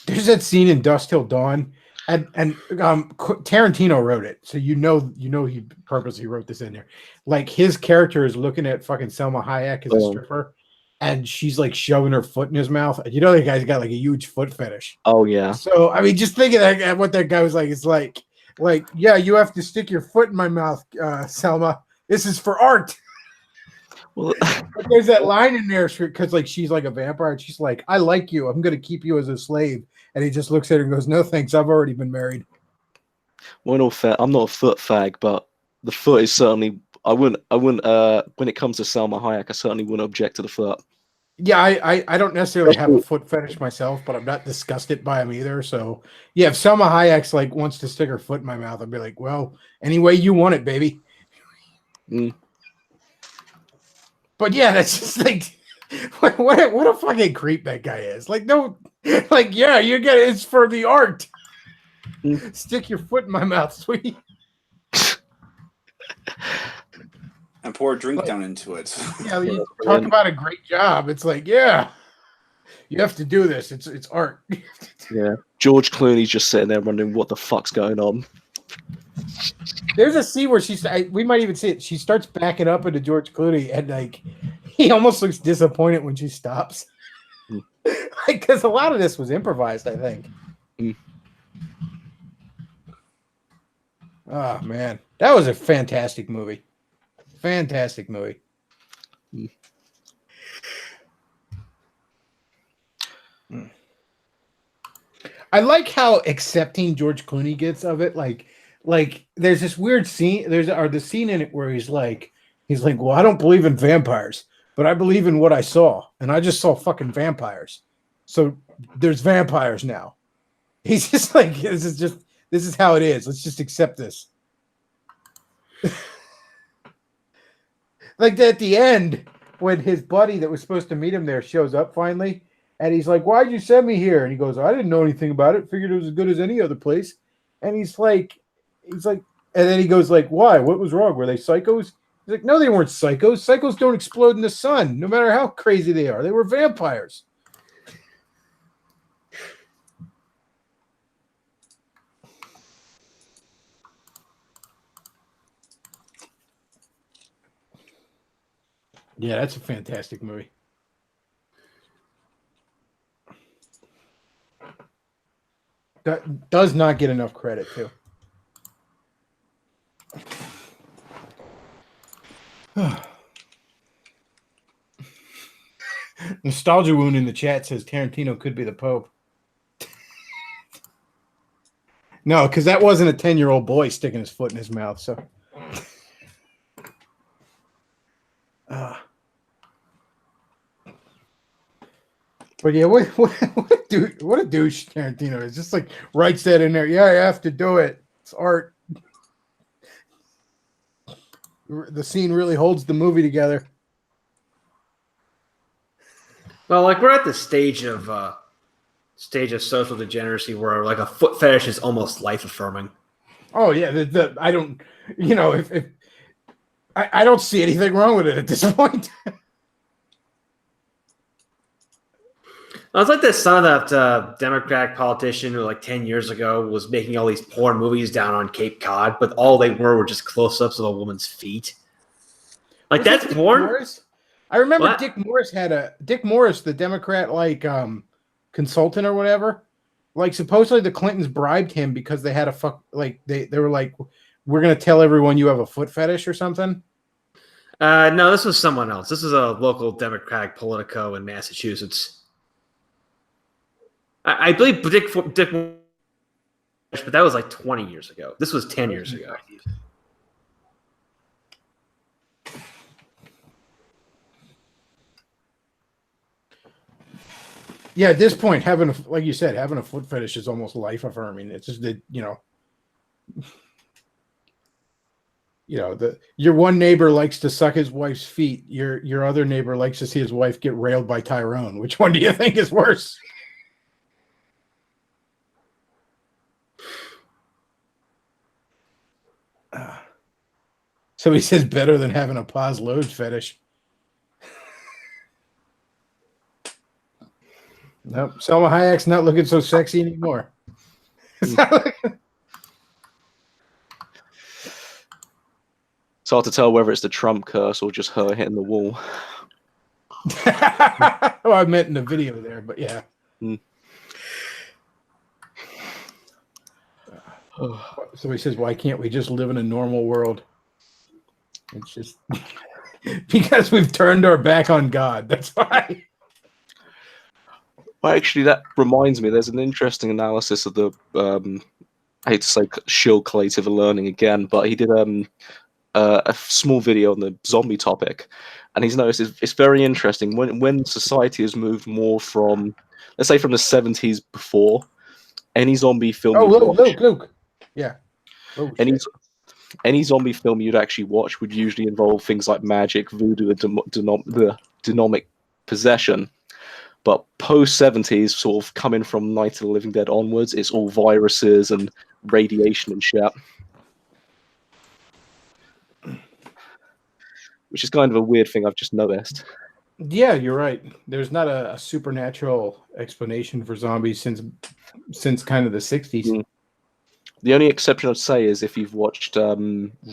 There's that scene in Dusk Till Dawn, and Tarantino wrote it, so he purposely wrote this in there. Like his character is looking at fucking Selma Hayek as a stripper, and she's like shoving her foot in his mouth. The guy's got like a huge foot fetish. Oh yeah. So I mean, just thinking that what that guy was like, it's like, yeah, you have to stick your foot in my mouth, Selma. This is for art. Well, but there's that line in there because she's like a vampire, and she's like, I like you. I'm going to keep you as a slave. And he just looks at her and goes, no, thanks. I've already been married. Well, I'm not a foot fag, but the foot is certainly, I wouldn't, when it comes to Selma Hayek, I certainly wouldn't object to the foot. Yeah, I don't necessarily have a foot fetish myself, but I'm not disgusted by him either. So yeah, if Selma Hayek's wants to stick her foot in my mouth, I'd be like, well, any way you want it, baby. But yeah, that's just like what a fucking creep that guy is. Like, no, like, yeah, you get it. It's for the art. Stick your foot in my mouth, sweetie. And pour a drink down into it. Yeah, you talk about a great job. It's like, yeah, you have to do this. It's art. Yeah. George Clooney's just sitting there wondering what the fuck's going on. There's a scene where we might even see it. She starts backing up into George Clooney, and like he almost looks disappointed when she stops. Because a lot of this was improvised, I think. Oh man, that was a fantastic movie. Fantastic movie. I like how accepting George Clooney gets of it. Like there's this weird scene. There's the scene in it where he's like, well, I don't believe in vampires, but I believe in what I saw, and I just saw fucking vampires. So there's vampires now. He's just like, this is how it is. Let's just accept this. Like at the end, when his buddy that was supposed to meet him there shows up finally, and he's like, "Why'd you send me here?" And he goes, "I didn't know anything about it. Figured it was as good as any other place." And he's like, and then he goes like, "Why? What was wrong? Were they psychos?" He's like, "No, they weren't psychos. Psychos don't explode in the sun, no matter how crazy they are. They were vampires." Yeah, that's a fantastic movie. That does not get enough credit, too. Nostalgia Wound in the chat says Tarantino could be the Pope. No, because that wasn't a 10-year-old boy sticking his foot in his mouth, so... But yeah, what a douche Tarantino is. Just like writes that in there. Yeah, I have to do it. It's art. The scene really holds the movie together. Well, like we're at the stage of social degeneracy where like a foot fetish is almost life affirming. Oh yeah, I don't, if I don't see anything wrong with it at this point. It's like the son of that Democratic politician who, like 10 years ago, was making all these porn movies down on Cape Cod, but all they were just close-ups of a woman's feet. Like, that's porn? Morris? I remember What? Dick Morris, the Democrat, like, consultant or whatever. Like, supposedly the Clintons bribed him because they had they were like, we're going to tell everyone you have a foot fetish or something. No, this was someone else. This is a local Democratic politico in Massachusetts. I believe Dick, but that was like 20 years ago. This was 10 years ago. Yeah, at this point, like you said, having a foot fetish is almost life affirming. It's just that, your one neighbor likes to suck his wife's feet. Your other neighbor likes to see his wife get railed by Tyrone. Which one do you think is worse? Somebody says better than having a pause load fetish. Nope. Selma Hayek's not looking so sexy anymore. It's hard to tell whether it's the Trump curse or just her hitting the wall. Well, I meant in the video there, but yeah. So he says, why can't we just live in a normal world? It's just because we've turned our back on God. That's why. Well, actually, that reminds me, there's an interesting analysis of the, I hate to say shield collative learning again, but he did a small video on the zombie topic, and he's noticed it's very interesting when society has moved more from, let's say, from the 70s before, any zombie film. Oh, Luke. Yeah. Oh, any zombie film you'd actually watch would usually involve things like magic, voodoo, and the demonic possession. But post-70s, sort of coming from Night of the Living Dead onwards, it's all viruses and radiation and shit. Which is kind of a weird thing I've just noticed. Yeah, you're right. There's not a supernatural explanation for zombies since kind of the 60s. Mm. The only exception I'd say is if you've watched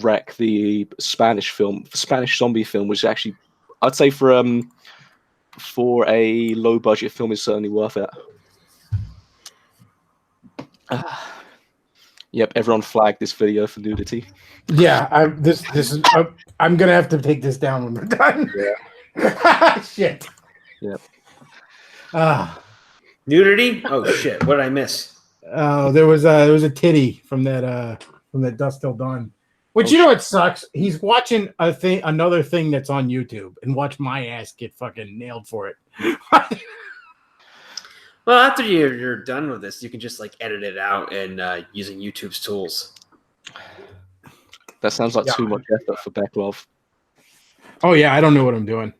Wreck, the Spanish zombie film, which actually, I'd say for a low budget film is certainly worth it. Yep, everyone flagged this video for nudity. Yeah, I'm gonna have to take this down when we're done. Yeah. Shit. Yep. Nudity? Oh shit! What did I miss? Oh, there was a titty from that Dusk Till Dawn. Which you know what sucks? He's watching another thing that's on YouTube, and watch my ass get fucking nailed for it. Well, after you're done with this, you can just like edit it out and using YouTube's tools. That sounds like too much effort for Bechtloff. Oh yeah, I don't know what I'm doing.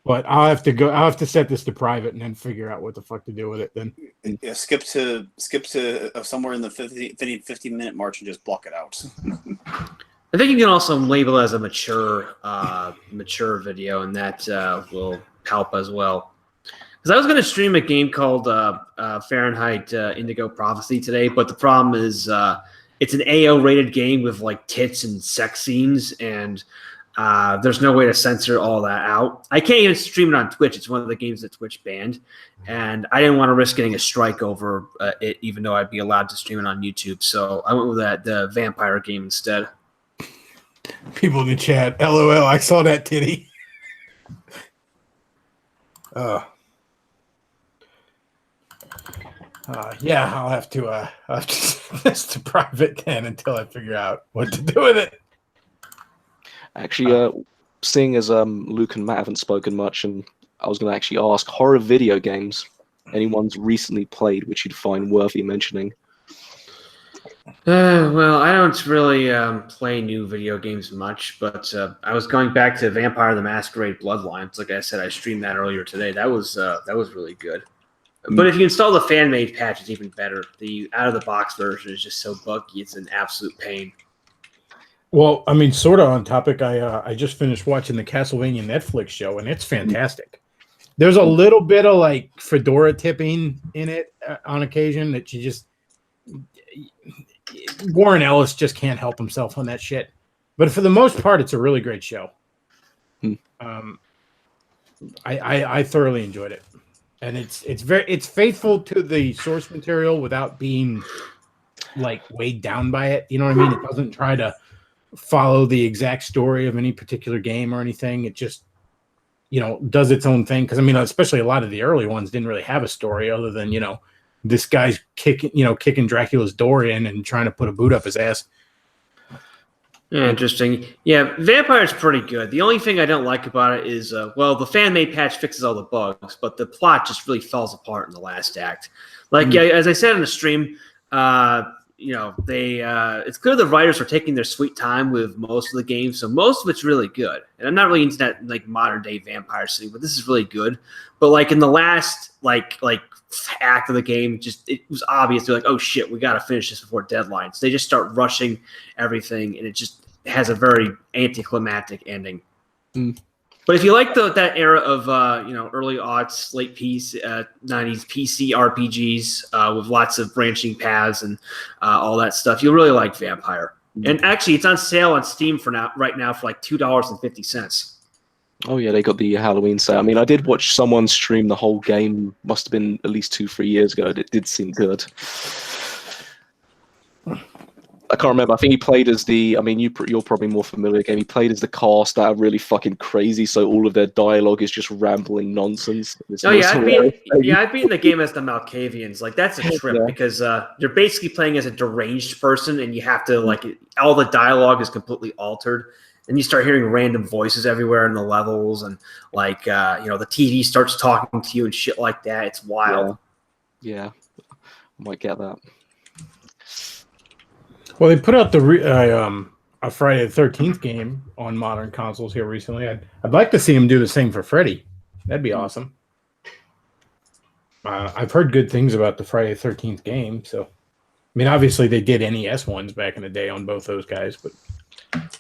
But I'll have to set this to private and then figure out what the fuck to do with it then. Yeah, skip to somewhere in the 50-minute march and just block it out. I think you can also label it as a mature video, and that will help as well. Because I was going to stream a game called Fahrenheit Indigo Prophecy today, but the problem is it's an AO rated game with like tits and sex scenes, and there's no way to censor all that out. I can't even stream it on Twitch. It's one of the games that Twitch banned, and I didn't want to risk getting a strike over it, even though I'd be allowed to stream it on YouTube. So I went with the vampire game instead. People in the chat, LOL, I saw that titty. Yeah, I'll have to set this to private then until I figure out what to do with it. Actually, seeing as Luke and Matt haven't spoken much, and I was going to actually ask, horror video games, anyone's recently played which you'd find worthy mentioning? Well, I don't really play new video games much, but I was going back to Vampire the Masquerade Bloodlines. Like I said, I streamed that earlier today. That was really good. But if you install the fan-made patch, it's even better. The out-of-the-box version is just so buggy; it's an absolute pain. Well, I mean, sort of on topic, I just finished watching the Castlevania Netflix show, and it's fantastic. There's a little bit of like fedora tipping in it on occasion that you just Warren Ellis just can't help himself on that shit. But for the most part, it's a really great show. I thoroughly enjoyed it, and it's faithful to the source material without being like weighed down by it. You know what I mean? It doesn't try to follow the exact story of any particular game or anything. It just, does its own thing. Because I mean, especially a lot of the early ones didn't really have a story other than this guy's kicking Dracula's door in and trying to put a boot up his ass. Yeah, interesting. Yeah, Vampire's pretty good. The only thing I don't like about it is, the fan-made patch fixes all the bugs, but the plot just really falls apart in the last act. Like, as I said in the stream, it's clear the writers are taking their sweet time with most of the game, so most of it's really good. And I'm not really into that like modern day vampire city, but this is really good. But like in the last like act of the game, it was obvious they're like, oh shit, we got to finish this before deadline. So they just start rushing everything, and it just has a very anticlimactic ending. But if you like that era of early aughts, late 90s PC RPGs with lots of branching paths and all that stuff, you'll really like Vampire. And actually, it's on sale on Steam right now for like $2.50. Oh yeah, they got the Halloween sale. I mean, I did watch someone stream the whole game. Must have been at least 2-3 years ago. It did seem good. I can't remember. I think he played as the. I mean, you're probably more familiar with the game. He played as the cast that are really fucking crazy. So all of their dialogue is just rambling nonsense. I've been the game as the Malkavians. Like that's a trip because you're basically playing as a deranged person, and you have to all the dialogue is completely altered, and you start hearing random voices everywhere in the levels, and the TV starts talking to you and shit like that. It's wild. Yeah, I might get that. Well, they put out a Friday the 13th game on modern consoles here recently. I'd like to see them do the same for Freddy. That'd be awesome. I've heard good things about the Friday the 13th game. So, I mean, obviously they did NES ones back in the day on both those guys, but.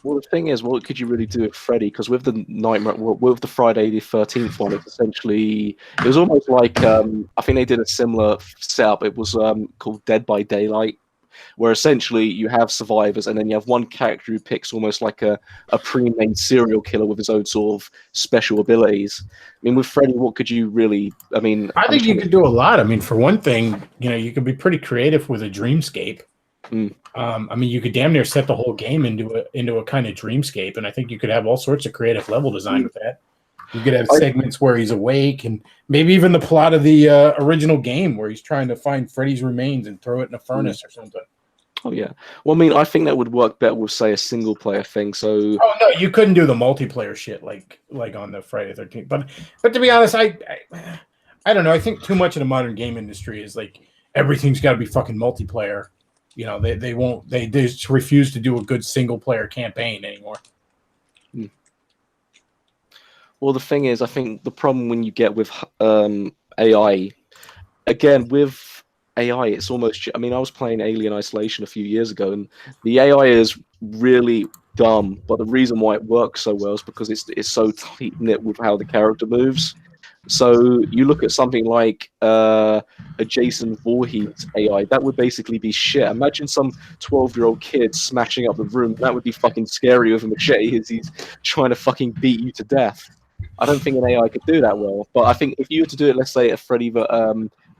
Well, the thing is, what could you really do with Freddy? Because with the Nightmare, with the Friday the 13th one, it's essentially it was almost like I think they did a similar setup. It was called Dead by Daylight, where essentially you have survivors and then you have one character who picks almost like a pre-made serial killer with his own sort of special abilities. I mean, with Freddy, what could you really? I mean, I think you could do a lot. I mean, for one thing, you could be pretty creative with a dreamscape. I mean, you could damn near set the whole game into a kind of dreamscape, and I think you could have all sorts of creative level design with that. You could have segments where he's awake, and maybe even the plot of the original game where he's trying to find Freddy's remains and throw it in a furnace or something. Oh yeah. Well, I mean, I think that would work better with, say, a single player thing. So. Oh no, you couldn't do the multiplayer shit like on the Friday the 13th. But to be honest, I don't know. I think too much of the modern game industry is like everything's got to be fucking multiplayer. They just refuse to do a good single player campaign anymore. Well, the thing is, I think the problem when you get with AI, again, with AI, it's almost, I mean, I was playing Alien Isolation a few years ago, and the AI is really dumb, but the reason why it works so well is because it's so tight-knit with how the character moves. So you look at something like a Jason Voorhees AI, that would basically be shit. Imagine some 12-year-old kid smashing up the room. That would be fucking scary with a machete as he's trying to fucking beat you to death. I don't think an AI could do that well. But I think if you were to do it, let's say a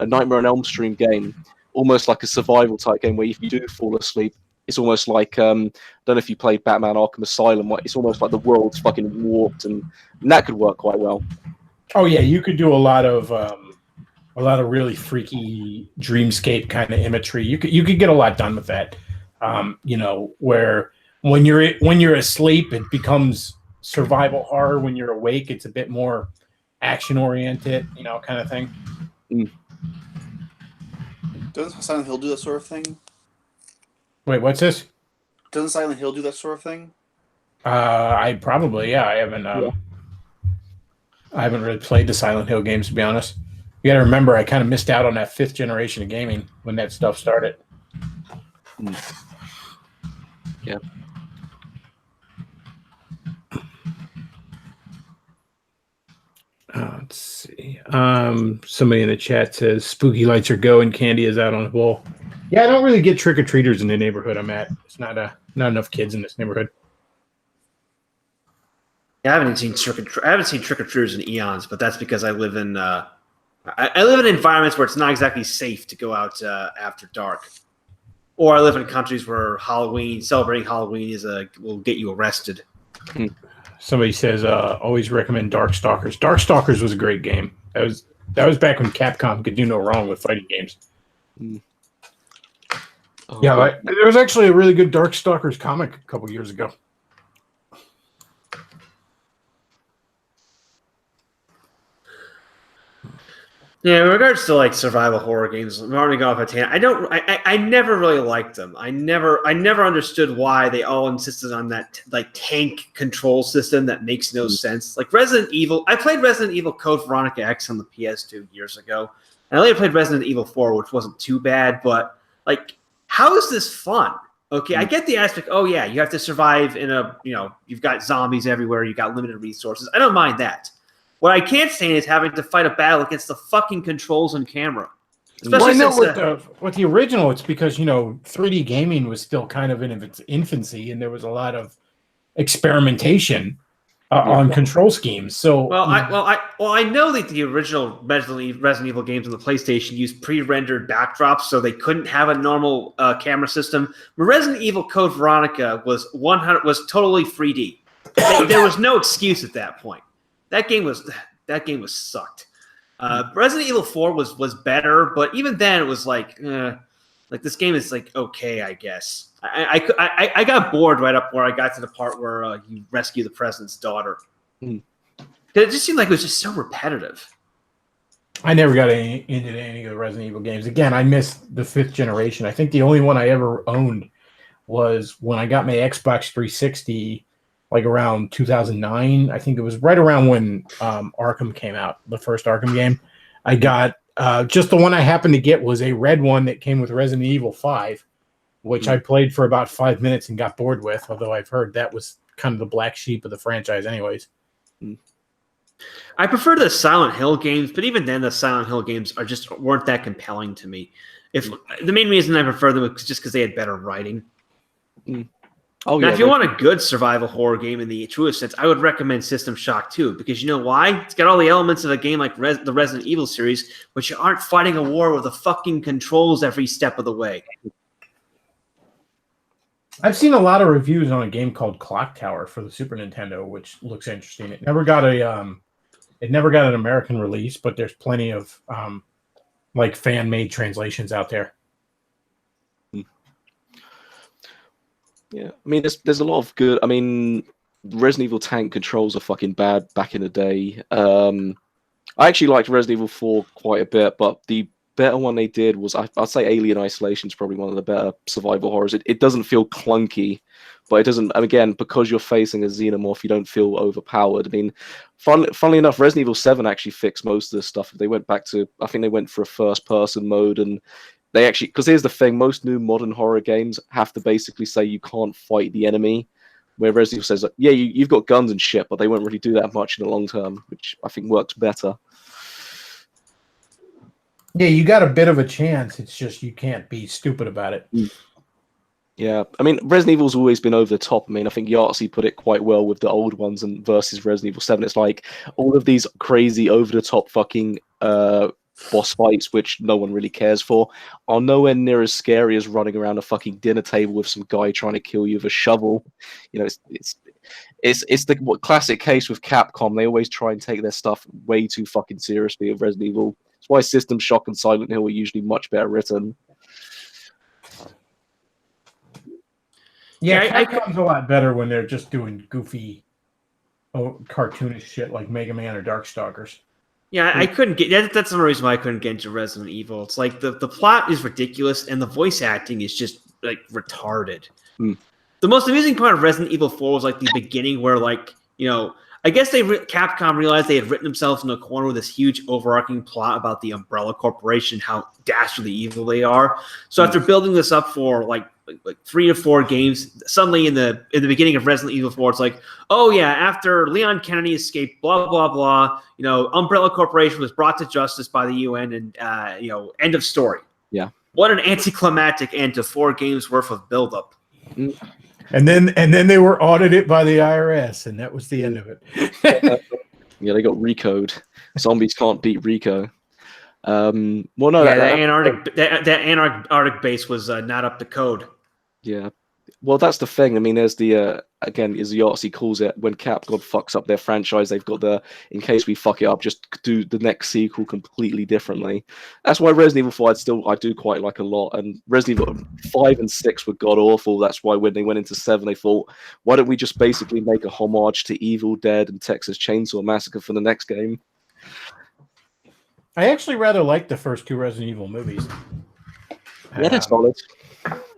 Nightmare on Elm Street game, almost like a survival type game where if you do fall asleep, it's almost like I don't know if you played Batman Arkham Asylum. It's almost like the world's fucking warped, and that could work quite well. Oh yeah, you could do a lot of really freaky dreamscape kind of imagery. You could get a lot done with that. Where when you're asleep, it becomes survival horror. When you're awake, it's a bit more action oriented, kind of thing. Doesn't Silent Hill do that sort of thing? Wait, what's this? Doesn't Silent Hill do that sort of thing? I probably, I haven't. I haven't really played the Silent Hill games, to be honest. You got to remember, I kind of missed out on that 5th generation of gaming when that stuff started. Yeah. Let's see. Somebody in the chat says spooky lights are go and candy is out on the wall. Yeah, I don't really get trick-or-treaters in the neighborhood I'm at. It's not enough kids in this neighborhood. Yeah, I haven't seen trick-or-treaters in eons, but that's because I live in I live in environments where it's not exactly safe to go out after dark, or I live in countries where celebrating Halloween will get you arrested. Somebody says always recommend Darkstalkers. Darkstalkers was a great game. That was back when Capcom could do no wrong with fighting games. Oh, yeah, there was actually a really good Darkstalkers comic a couple years ago. Yeah, in regards to like survival horror games, I'm already going off a tangent. I never really liked them. I never understood why they all insisted on that like tank control system that makes no sense. Like Resident Evil, I played Resident Evil Code Veronica X on the PS2 years ago, and I later played Resident Evil 4, which wasn't too bad. But like, how is this fun? Okay, I get the aspect. Oh yeah, you have to survive in you've got zombies everywhere. You've got limited resources. I don't mind that. What I can't stand is having to fight a battle against the fucking controls and camera. Especially with the original, it's because 3D gaming was still kind of in its infancy, and there was a lot of experimentation on control schemes. So, I know that the original Resident Evil games on the PlayStation used pre-rendered backdrops, so they couldn't have a normal camera system. But Resident Evil Code Veronica was totally 3D. There was no excuse at that point. That game was sucked. Resident Evil 4 was better, but even then it was like this game is like okay, I guess. I got bored right up where I got to the part where you rescue the president's daughter. It just seemed like it was just so repetitive. I never got into any of the Resident Evil games. Again, I missed the 5th generation. I think the only one I ever owned was when I got my Xbox 360, like around 2009. I think it was right around when Arkham came out, the first Arkham game. I got just the one I happened to get was a red one that came with Resident Evil 5, which I played for about 5 minutes and got bored with, although I've heard that was kind of the black sheep of the franchise anyways. I prefer the Silent Hill games, but even then the Silent Hill games weren't that compelling to me. If the main reason I prefer them was just because they had better writing. Oh, now, yeah, if you want a good survival horror game in the truest sense, I would recommend System Shock 2, because you know why? It's got all the elements of a game like the Resident Evil series, but you aren't fighting a war with the fucking controls every step of the way. I've seen a lot of reviews on a game called Clock Tower for the Super Nintendo, which looks interesting. It never got an American release, but there's plenty of like fan-made translations out there. Yeah, I mean, there's a lot of good. I mean, Resident Evil tank controls are fucking bad back in the day. I actually liked Resident Evil 4 quite a bit, but the better one they did was, I'd say Alien Isolation is probably one of the better survival horrors. It doesn't feel clunky, but it doesn't, and again, because you're facing a xenomorph, you don't feel overpowered. I mean, funnily enough, Resident Evil 7 actually fixed most of this stuff. They went back to, I think they went for a first-person mode, and they actually, because here's the thing, most new modern horror games have to basically say you can't fight the enemy, where Resident Evil says, like, yeah, you've got guns and shit, but they won't really do that much in the long term, which I think works better. Yeah, you got a bit of a chance. It's just you can't be stupid about it. Yeah, I mean, Resident Evil's always been over the top. I mean, I think Yahtzee put it quite well with the old ones and versus Resident Evil 7. It's like all of these crazy, over-the-top fucking boss fights, which no one really cares for, are nowhere near as scary as running around a fucking dinner table with some guy trying to kill you with a shovel. You know, it's the classic case with Capcom. They always try and take their stuff way too fucking seriously with Resident Evil. That's why System Shock and Silent Hill are usually much better written. Yeah, Capcom's a lot better when they're just doing goofy, cartoonish shit like Mega Man or Darkstalkers. Yeah, I couldn't get that's the reason why I couldn't get into Resident Evil. It's like the plot is ridiculous and the voice acting is just like retarded. The most amusing part of Resident Evil 4 was like the beginning where, like, you know, I guess Capcom realized they had written themselves in a corner with this huge overarching plot about the Umbrella Corporation, how dastardly evil they are. So after building this up for like 3 to 4 games, suddenly in the beginning of Resident Evil 4, it's like, oh yeah, after Leon Kennedy escaped, blah blah blah, you know, Umbrella Corporation was brought to justice by the UN, and you know, end of story. Yeah. What an anticlimactic end to 4 games worth of buildup. And then they were audited by the IRS, and that was the end of it. Yeah, they got RICO'd. Zombies can't beat RICO. Well, no, yeah, that Antarctic base was not up to code. Yeah, well, that's the thing. I mean, there's the again, as Yahtzee calls it, when Capcom fucks up their franchise, they've got the, in case we fuck it up, just do the next sequel completely differently. That's why Resident Evil 5 I do quite like a lot, and Resident Evil 5 and 6 were god awful. That's why when they went into 7, they thought, why don't we just basically make a homage to Evil Dead and Texas Chainsaw Massacre for the next game? I actually rather like the first 2 Resident Evil movies. Yeah, that's solid.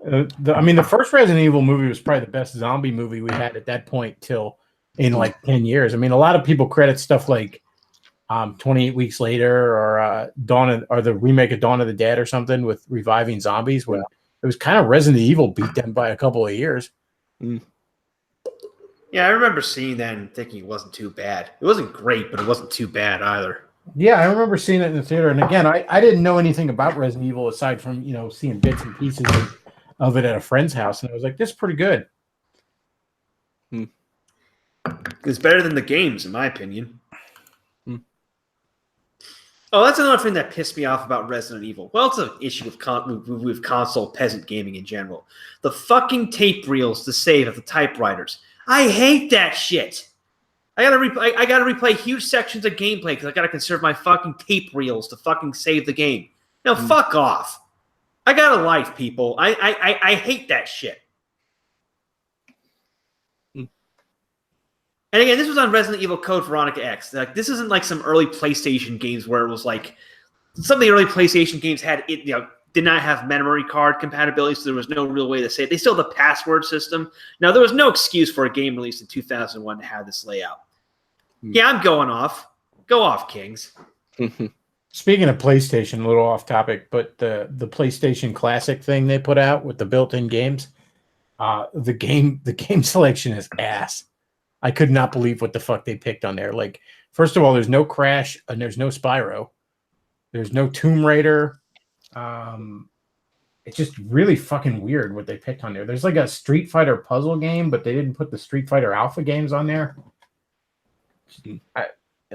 The first Resident Evil movie was probably the best zombie movie we had at that point till in like 10 years. I mean, a lot of people credit stuff like 28 Weeks Later or the remake of Dawn of the Dead or something with reviving zombies, when it was kind of Resident Evil beat them by a couple of years. Yeah, I remember seeing that and thinking it wasn't too bad. It wasn't great, but it wasn't too bad either. Yeah, I remember seeing it in the theater. And again, I didn't know anything about Resident Evil aside from, you know, seeing bits and pieces of it at a friend's house. And I was like, this is pretty good. It's better than the games, in my opinion. Oh, that's another thing that pissed me off about Resident Evil. Well, it's an issue with console peasant gaming in general. The fucking tape reels to save at the typewriters. I hate that shit. I gotta replay huge sections of gameplay because I gotta conserve my fucking tape reels to fucking save the game. No, fuck off. I got a life, people. I hate that shit. And again, this was on Resident Evil Code Veronica X. Like, this isn't like some early PlayStation games where it was like some of the early PlayStation games had it, you know, did not have memory card compatibility, so there was no real way to save. They still have the password system. Now, there was no excuse for a game released in 2001 to have this layout. Yeah, I'm going off. Go off, Kings. Speaking of PlayStation, a little off topic, but the PlayStation Classic thing they put out with the built-in games, the game selection is ass. I could not believe what the fuck they picked on there. Like, first of all, there's no Crash and there's no Spyro. There's no Tomb Raider. It's just really fucking weird what they picked on there. There's like a Street Fighter puzzle game, but they didn't put the Street Fighter Alpha games on there.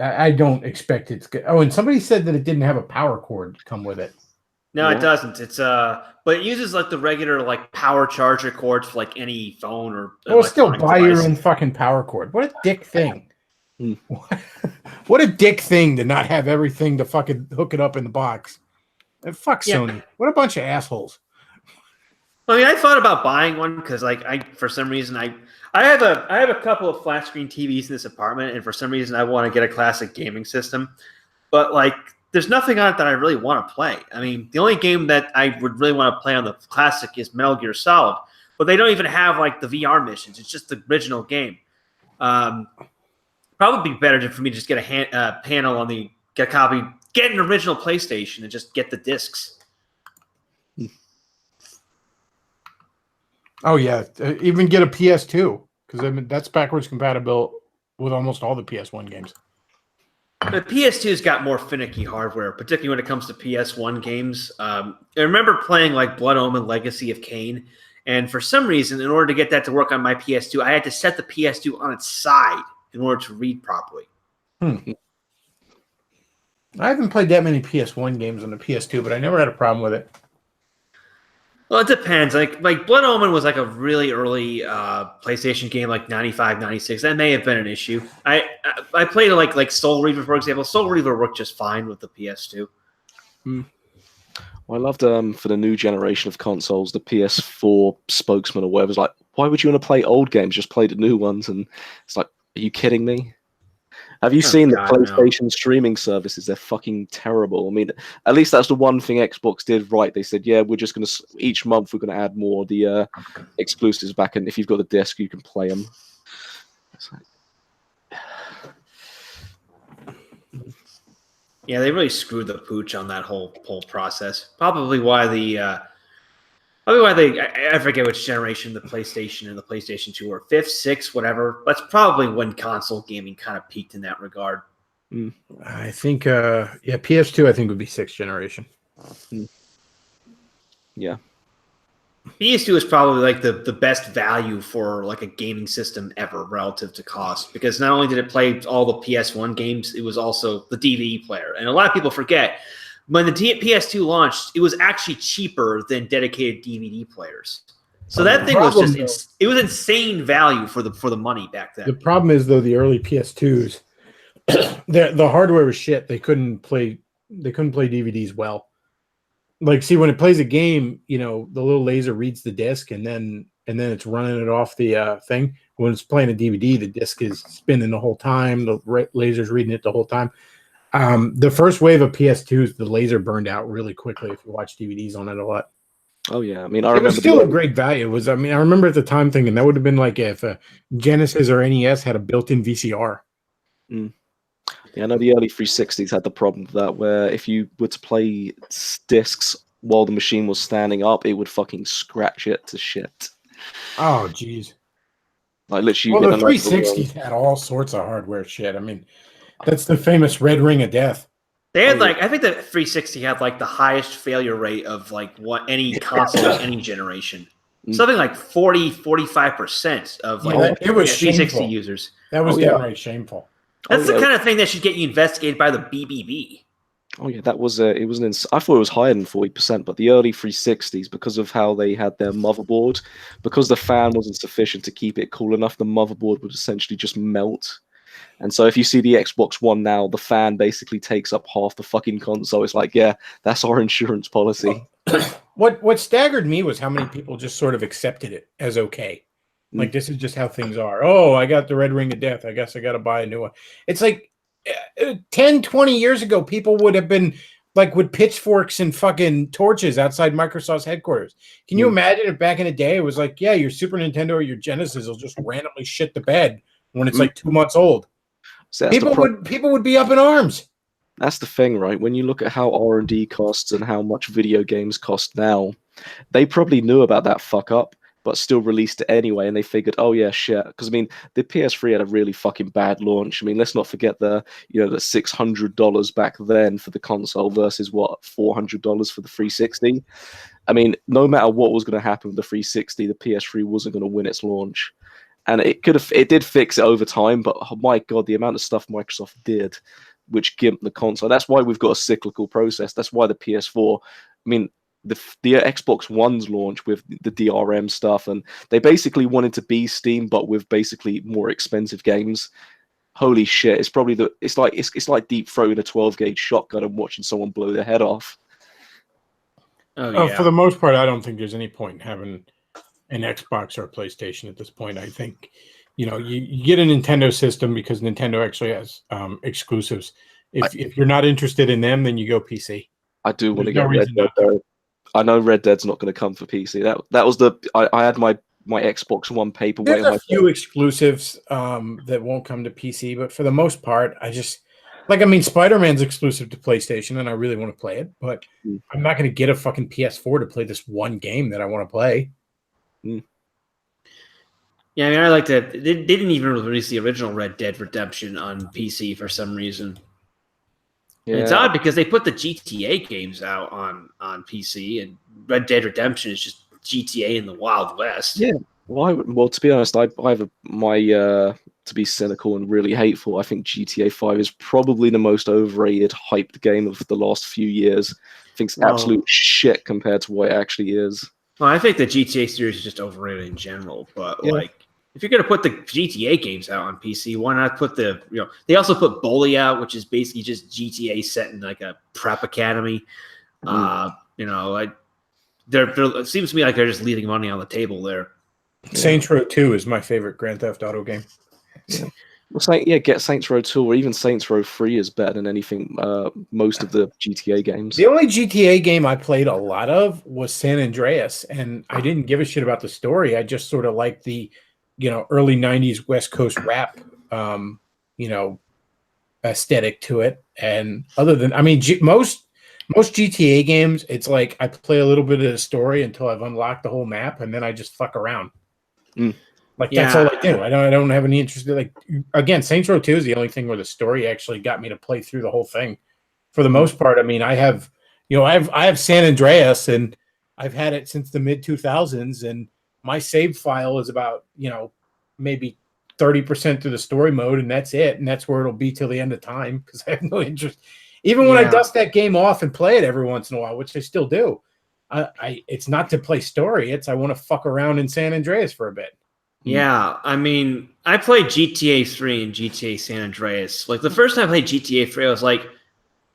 I don't expect it's good. Oh, and somebody said that it didn't have a power cord to come with it. No, it doesn't. It's but it uses like the regular like power charger cords for like any phone or. Well, still buy device. your own fucking power cord. What a dick thing! What a dick thing to not have everything to fucking hook it up in the box. And fuck Sony. What a bunch of assholes. I mean, I thought about buying one because like for some reason I have a couple of flat screen TVs in this apartment, and for some reason I want to get a classic gaming system, but like. There's nothing on it that I really want to play. I mean, the only game that I would really want to play on the classic is Metal Gear Solid, but they don't even have like the VR missions. It's just the original game. Probably be better for me to just get a panel on get a copy, get an original PlayStation, and just get the discs. Oh yeah, even get a PS2 because I mean that's backwards compatible with almost all the PS1 games. The PS2's got more finicky hardware, particularly when it comes to PS1 games. I remember playing like Blood Omen Legacy of Kain, and for some reason, in order to get that to work on my PS2, I had to set the PS2 on its side in order to read properly. I haven't played that many PS1 games on the PS2, but I never had a problem with it. Well, it depends. Like Blood Omen was like a really early PlayStation game, like 95, 96. That may have been an issue. I played like Soul Reaver, for example. Soul Reaver worked just fine with the PS2. Well, I loved for the new generation of consoles, the PS4 spokesman or whatever was like, why would you want to play old games? Just play the new ones. And it's like, are you kidding me? Have you seen the PlayStation streaming services? They're fucking terrible. I mean, at least that's the one thing Xbox did right. They said, yeah, we're just going to, each month we're going to add more of the exclusives back. And if you've got the disc, you can play them. It's like... Yeah, they really screwed the pooch on that whole process. Probably why I forget which generation the PlayStation and the PlayStation 2 were, 5th, 6th, whatever. That's probably when console gaming kind of peaked in that regard. I think, PS2 I think would be 6th generation. Yeah. PS2 is probably like the best value for like a gaming system ever relative to cost, because not only did it play all the PS1 games, it was also the DVD player. And a lot of people forget, when the PS2 launched, it was actually cheaper than dedicated DVD players. So that thing was just it was insane value for the money back then. The problem is though the early PS2s, the hardware was shit. They couldn't play DVDs well. Like, see, when it plays a game, you know, the little laser reads the disc and then it's running it off the thing. When it's playing a DVD, the disc is spinning the whole time. The laser's reading it the whole time. The first wave of PS2s, the laser burned out really quickly if you watch DVDs on it a lot. Oh yeah, I mean, it was still a great value. I remember at the time thinking that would have been like if a Genesis or NES had a built-in VCR. Yeah, I know the early 360s had the problem with that, where if you were to play discs while the machine was standing up, it would fucking scratch it to shit. Oh, jeez. Like literally. Well, the 360s had all sorts of hardware shit. I mean, that's the famous red ring of death. They had I think the 360 had like the highest failure rate of like any console of any generation. Something like 45% of like it was 360 shameful. users. That was downright shameful. That's the kind of thing that should get you investigated by the BBB. Oh yeah, that was it was I thought it was higher than 40%, but the early 360s, because of how they had their motherboard, because the fan wasn't sufficient to keep it cool enough, the motherboard would essentially just melt. And so if you see the Xbox One now, the fan basically takes up half the fucking console. It's like, yeah, that's our insurance policy. What staggered me was how many people just sort of accepted it as okay. Like, this is just how things are. Oh, I got the red ring of death. I guess I got to buy a new one. It's like 10, 20 years ago, people would have been like with pitchforks and fucking torches outside Microsoft's headquarters. Can you imagine if back in the day it was like, yeah, your Super Nintendo or your Genesis will just randomly shit the bed when it's like 2 months old? So People would be up in arms. That's the thing, right? When you look at how R&D costs and how much video games cost now, they probably knew about that fuck up, but still released it anyway. And they figured, oh yeah, shit. Because I mean, the PS3 had a really fucking bad launch. I mean, let's not forget the $600 back then for the console versus what, $400 for the 360. I mean, no matter what was going to happen with the 360, the PS3 wasn't going to win its launch. And it did fix it over time, but oh my god, the amount of stuff Microsoft did, which gimped the console. That's why we've got a cyclical process. That's why the PS4, I mean, the Xbox One's launch with the DRM stuff, and they basically wanted to be Steam, but with basically more expensive games. Holy shit! It's like deep throating a 12-gauge shotgun and watching someone blow their head off. Oh, yeah. For the most part, I don't think there's any point in having an Xbox or a PlayStation at this point. I think, you get a Nintendo system because Nintendo actually has exclusives. If you're not interested in them, then you go PC. I do want to get Red Dead though. I know Red Dead's not going to come for PC. That was I had my Xbox One paperweight. There's a few exclusives that won't come to PC, but for the most part, Spider-Man's exclusive to PlayStation, and I really want to play it, but I'm not going to get a fucking PS4 to play this one game that I want to play. Yeah, I mean, I like that. They didn't even release the original Red Dead Redemption on PC for some reason. Yeah. And it's odd because they put the GTA games out on PC, and Red Dead Redemption is just GTA in the Wild West. Yeah. Well, to be honest, I have to be cynical and really hateful, I think GTA 5 is probably the most overrated, hyped game of the last few years. I think it's absolute shit compared to what it actually is. Well, I think the GTA series is just overrated in general, but if you're going to put the GTA games out on PC, why not put they also put Bully out, which is basically just GTA set in like a prep academy. It seems to me like they're just leaving money on the table there. Saints Row 2 is my favorite Grand Theft Auto game. Get Saints Row 2 or even Saints Row 3 is better than anything, most of the GTA games. The only GTA game I played a lot of was San Andreas, and I didn't give a shit about the story. I just sort of liked the, early 90s West Coast rap, aesthetic to it. And other than, most GTA games, it's like I play a little bit of the story until I've unlocked the whole map, and then I just fuck around. That's all I do. I don't have any interest. Again, Saints Row 2 is the only thing where the story actually got me to play through the whole thing. For the most part, I have San Andreas, and I've had it since the mid 2000s, and my save file is about maybe 30% through the story mode, and that's it, and that's where it'll be till the end of time because I have no interest. Even when I dust that game off and play it every once in a while, which I still do, it's not to play story. It's I want to fuck around in San Andreas for a bit. Yeah, I played GTA 3 and GTA San Andreas. Like, the first time I played GTA 3, I was like,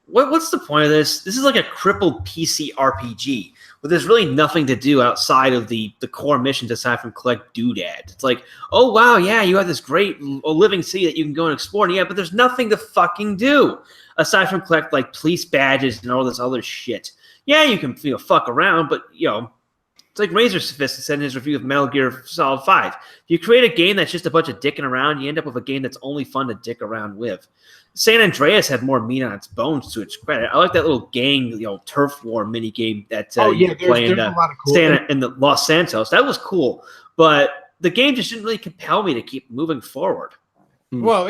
what's the point of this? This is like a crippled PC RPG where there's really nothing to do outside of the core missions aside from collect doodads. It's like, oh, wow, yeah, you have this great living city that you can go and explore. And but there's nothing to fucking do aside from collect, like, police badges and all this other shit. Yeah, you can fuck around, but, it's like Razorfist said in his review of Metal Gear Solid 5. If you create a game that's just a bunch of dicking around, you end up with a game that's only fun to dick around with. San Andreas had more meat on its bones, to its credit. I like that little gang, turf war mini game that you play in the Los Santos. That was cool, but the game just didn't really compel me to keep moving forward. Well,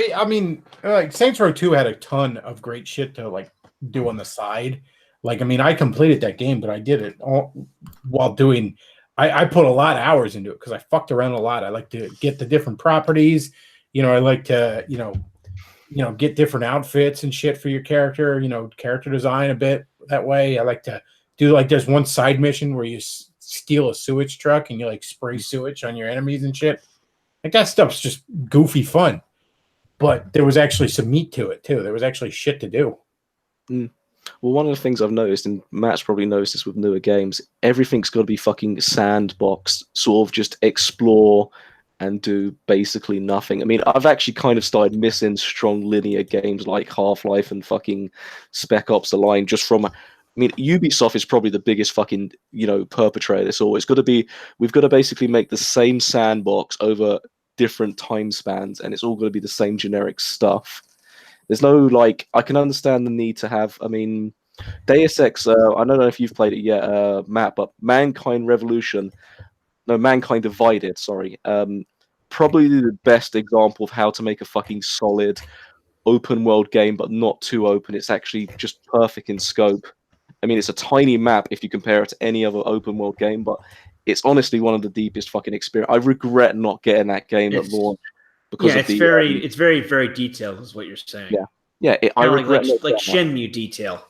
Saints Row 2 had a ton of great shit to do on the side. I completed that game, but I did it all while doing. I put a lot of hours into it because I fucked around a lot. I like to get the different properties. I like to get different outfits and shit for your character. Character design a bit that way. I like to do there's one side mission where you steal a sewage truck and you spray sewage on your enemies and shit. That stuff's just goofy fun. But there was actually some meat to it too. There was actually shit to do. Well, one of the things I've noticed, and Matt's probably noticed this with newer games, everything's got to be fucking sandboxed, sort of just explore, and do basically nothing. I mean, I've actually kind of started missing strong linear games like Half-Life and fucking Spec Ops: The Line just from. I mean, Ubisoft is probably the biggest fucking, perpetrator. It's always got to be. We've got to basically make the same sandbox over different time spans, and it's all going to be the same generic stuff. There's no like. I can understand the need to have. I mean, Deus Ex. I don't know if you've played it yet, Matt, but Mankind Divided. Sorry. Probably the best example of how to make a fucking solid open world game, but not too open. It's actually just perfect in scope. I mean, it's a tiny map if you compare it to any other open world game, but it's honestly one of the deepest fucking experience. I regret not getting that game at launch because of it's very, very detailed, is what you're saying. Yeah. I regret like Shenmue detail.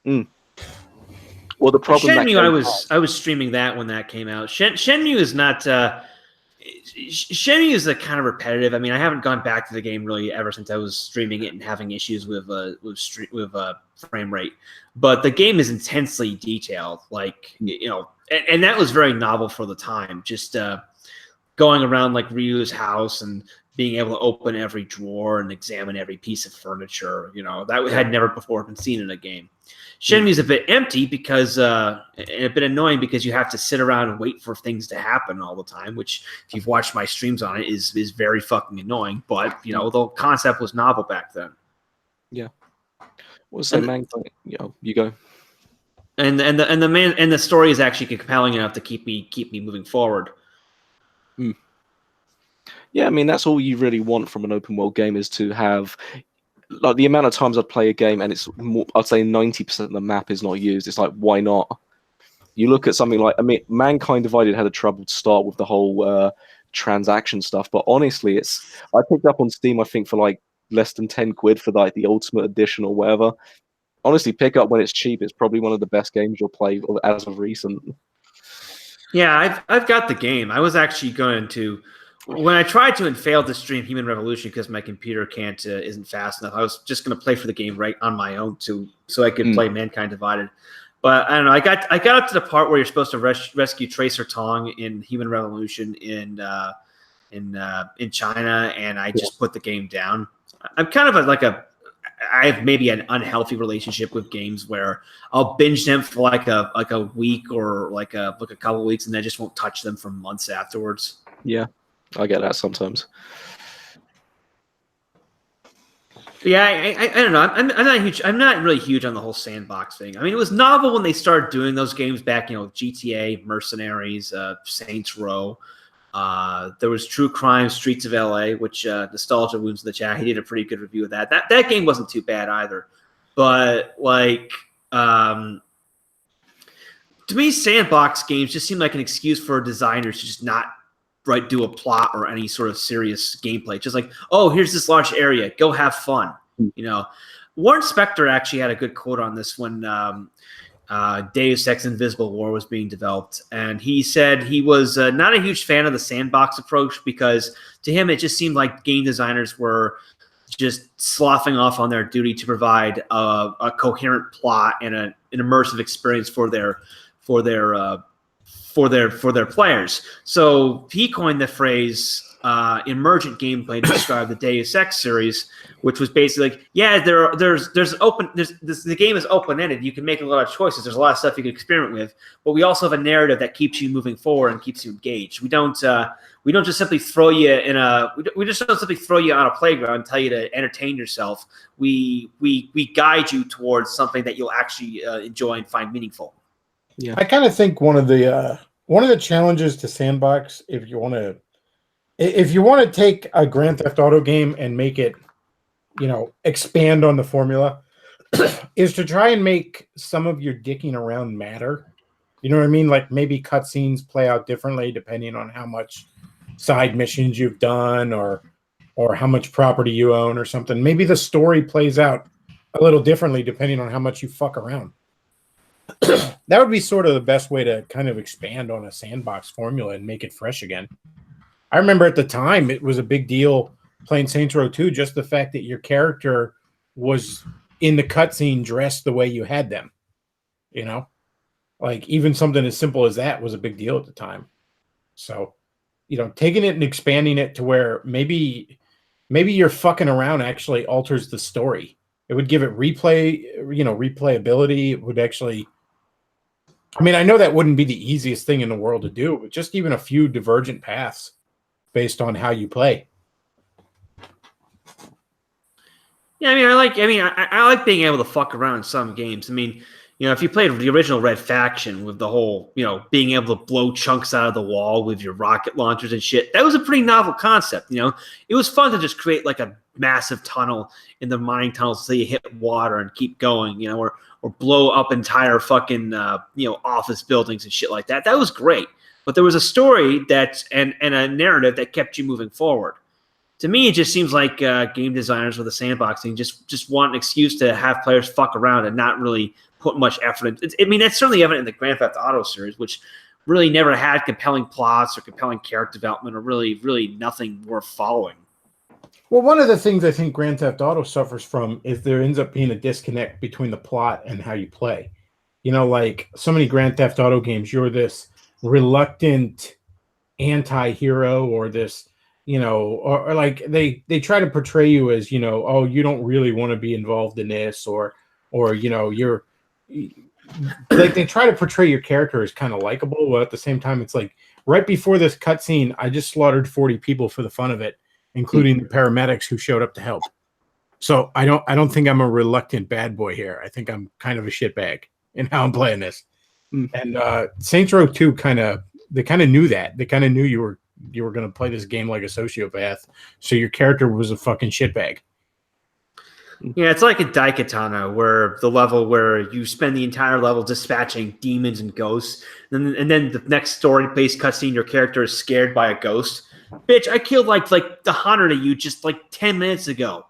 Well, the problem. Shenmue, I was streaming that when that came out. Shenmue is not. Shenmue is a kind of repetitive. I mean, I haven't gone back to the game really ever since I was streaming it and having issues with frame rate. But the game is intensely detailed, and that was very novel for the time. Just going around like Ryu's house and being able to open every drawer and examine every piece of furniture, that had never before been seen in a game. Shenmue is a bit empty because and a bit annoying because you have to sit around and wait for things to happen all the time, which if you've watched my streams on it is very fucking annoying. But the concept was novel back then. Yeah. What's that, man? You go. And the story is actually compelling enough to keep me moving forward. Yeah, I mean that's all you really want from an open world game is to have. Like the amount of times I'd play a game and it's more, I'd say 90% of the map is not used. It's like, why not? You look at something like, I mean, Mankind Divided had a troubled start with the whole transaction stuff, but honestly, I picked up on Steam, I think, for like less than 10 quid for like the Ultimate Edition or whatever. Honestly, pick up when it's cheap. It's probably one of the best games you'll play as of recent. Yeah, I've got the game. I was actually going to. When I tried to and failed to stream Human Revolution because my computer isn't fast enough, I was just going to play for the game right on my own so I could play Mankind Divided. But I don't know. I got up to the part where you're supposed to rescue Tracer Tong in Human Revolution in China, and I just put the game down. I'm kind of I have maybe an unhealthy relationship with games where I'll binge them for like a week or like a couple of weeks, and I just won't touch them for months afterwards. Yeah. I get that sometimes. Yeah, I don't know. I'm not really huge on the whole sandbox thing. I mean, it was novel when they started doing those games back, GTA, Mercenaries, Saints Row. There was True Crime, Streets of LA, which Nostalgia Wounds in the chat. He did a pretty good review of that. That game wasn't too bad either. But to me, sandbox games just seem like an excuse for designers to just not do a plot or any sort of serious gameplay. Just like, oh, here's this large area, go have fun. Warren Spector actually had a good quote on this when Deus Ex Invisible War was being developed, and he said he was not a huge fan of the sandbox approach because to him it just seemed like game designers were just sloughing off on their duty to provide a coherent plot and an immersive experience for their players. So he coined the phrase emergent gameplay to describe the Deus Ex series, which was basically like, the game is open-ended. You can make a lot of choices. There's a lot of stuff you can experiment with, but we also have a narrative that keeps you moving forward and keeps you engaged. We don't just simply throw you on a playground and tell you to entertain yourself. We guide you towards something that you'll actually enjoy and find meaningful. Yeah, I kind of think one of the challenges to sandbox, if you want to take a Grand Theft Auto game and make it, expand on the formula, is to try and make some of your dicking around matter. You know what I mean? Like maybe cutscenes play out differently depending on how much side missions you've done or how much property you own or something. Maybe the story plays out a little differently depending on how much you fuck around. That would be sort of the best way to kind of expand on a sandbox formula and make it fresh again. I remember at the time it was a big deal playing Saints Row 2, just the fact that your character was in the cutscene dressed the way you had them. Like even something as simple as that was a big deal at the time. So taking it and expanding it to where maybe your fucking around actually alters the story. It would give it replayability. It would actually, I mean, I know that wouldn't be the easiest thing in the world to do, but just even a few divergent paths based on how you play. Yeah, I mean, I like being able to fuck around in some games. I mean, if you played the original Red Faction with the whole, being able to blow chunks out of the wall with your rocket launchers and shit, that was a pretty novel concept. It was fun to just create like a massive tunnel in the mining tunnels so you hit water and keep going, or blow up entire fucking, office buildings and shit like that. That was great. But there was a story and a narrative that kept you moving forward. To me, it just seems like game designers with a sandboxing just want an excuse to have players fuck around and not really put much effort into. I mean, that's certainly evident in the Grand Theft Auto series, which really never had compelling plots or compelling character development or really nothing worth following. Well, one of the things I think Grand Theft Auto suffers from is there ends up being a disconnect between the plot and how you play. Like so many Grand Theft Auto games, you're this reluctant anti-hero or this, or like they try to portray you as, oh, you don't really want to be involved in this, or you're like they try to portray your character as kind of likable, but at the same time, it's like right before this cutscene, I just slaughtered 40 people for the fun of it, including the paramedics who showed up to help. So I don't think I'm a reluctant bad boy here. I think I'm kind of a shitbag in how I'm playing this. And Saints Row 2 they kind of knew that. They kind of knew you were going to play this game like a sociopath, so your character was a fucking shitbag. Yeah, it's like a Daikatana, where the level where you spend the entire level dispatching demons and ghosts, and then the next story-based cutscene, your character is scared by a ghost. Bitch, I killed like 100 of you just 10 minutes ago.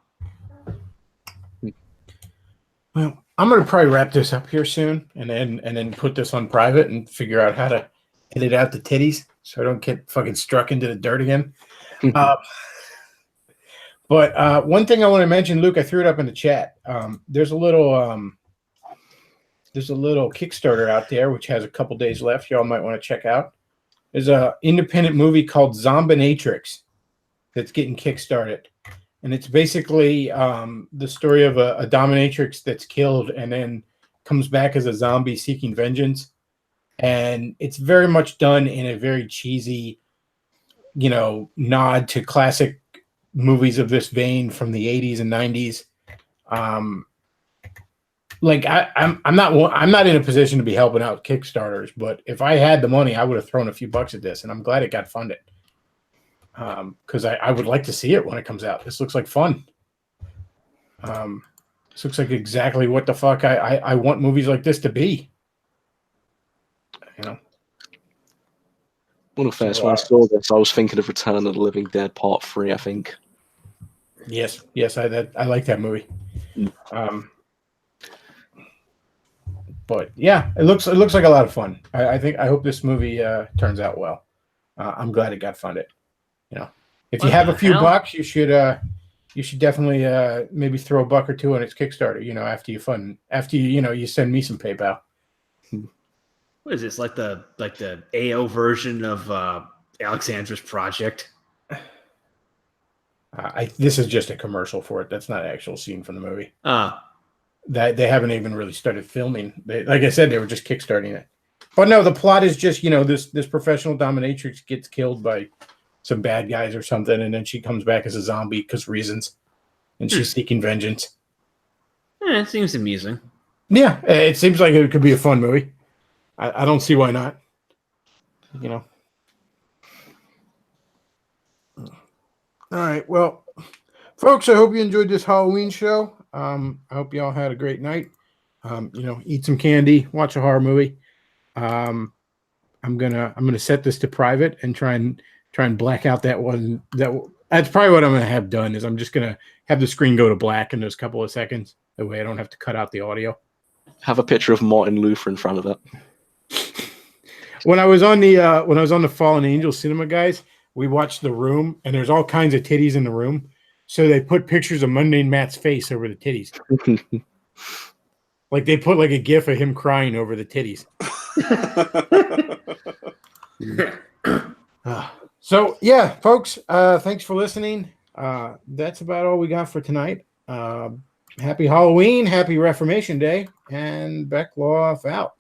Well, I'm gonna probably wrap this up here soon, and then put this on private and figure out how to edit out the titties so I don't get fucking struck into the dirt again. But one thing I want to mention, Luke, I threw it up in the chat. There's a little Kickstarter out there which has a couple days left. Y'all might want to check out. There's an independent movie called Zombinatrix that's getting kickstarted, and it's basically the story of a dominatrix that's killed and then comes back as a zombie seeking vengeance. And it's very much done in a very cheesy, nod to classic movies of this vein from the 80s and 90s. I'm not in a position to be helping out Kickstarters, but if I had the money, I would have thrown a few bucks at this, and I'm glad it got funded. Because I would like to see it when it comes out. This looks like fun. This looks like exactly what the fuck I want movies like this to be. One of the first when I saw this, I was thinking of Return of the Living Dead Part 3, I think. Yes, I like that movie. But yeah, it looks like a lot of fun. I hope this movie turns out well. I'm glad it got funded. If you have a few bucks, you should definitely maybe throw a buck or two on its Kickstarter. After you send me some PayPal. What is this, like the AO version of Alexandra's project? This is just a commercial for it. That's not an actual scene from the movie. That they haven't even really started filming. Like I said, they were just kickstarting it. But no, the plot is just this professional dominatrix gets killed by some bad guys or something, and then she comes back as a zombie because reasons, and she's seeking vengeance. Yeah, it seems amusing. Yeah, it seems like it could be a fun movie. I don't see why not. All right, well, folks, I hope you enjoyed this Halloween show. I hope y'all had a great night. Eat some candy, watch a horror movie. I'm gonna set this to private and try and black out that one. That's probably what I'm gonna have done. Is I'm just gonna have the screen go to black in those couple of seconds. That way I don't have to cut out the audio. Have a picture of Martin Luther in front of it. When I was on the Fallen Angel Cinema, guys, we watched The Room, and there's all kinds of titties in the room. So they put pictures of Mundane Matt's face over the titties. Like they put like a gif of him crying over the titties. So yeah, folks, thanks for listening. That's about all we got for tonight. Happy Halloween, happy Reformation Day, and Bechtloff out.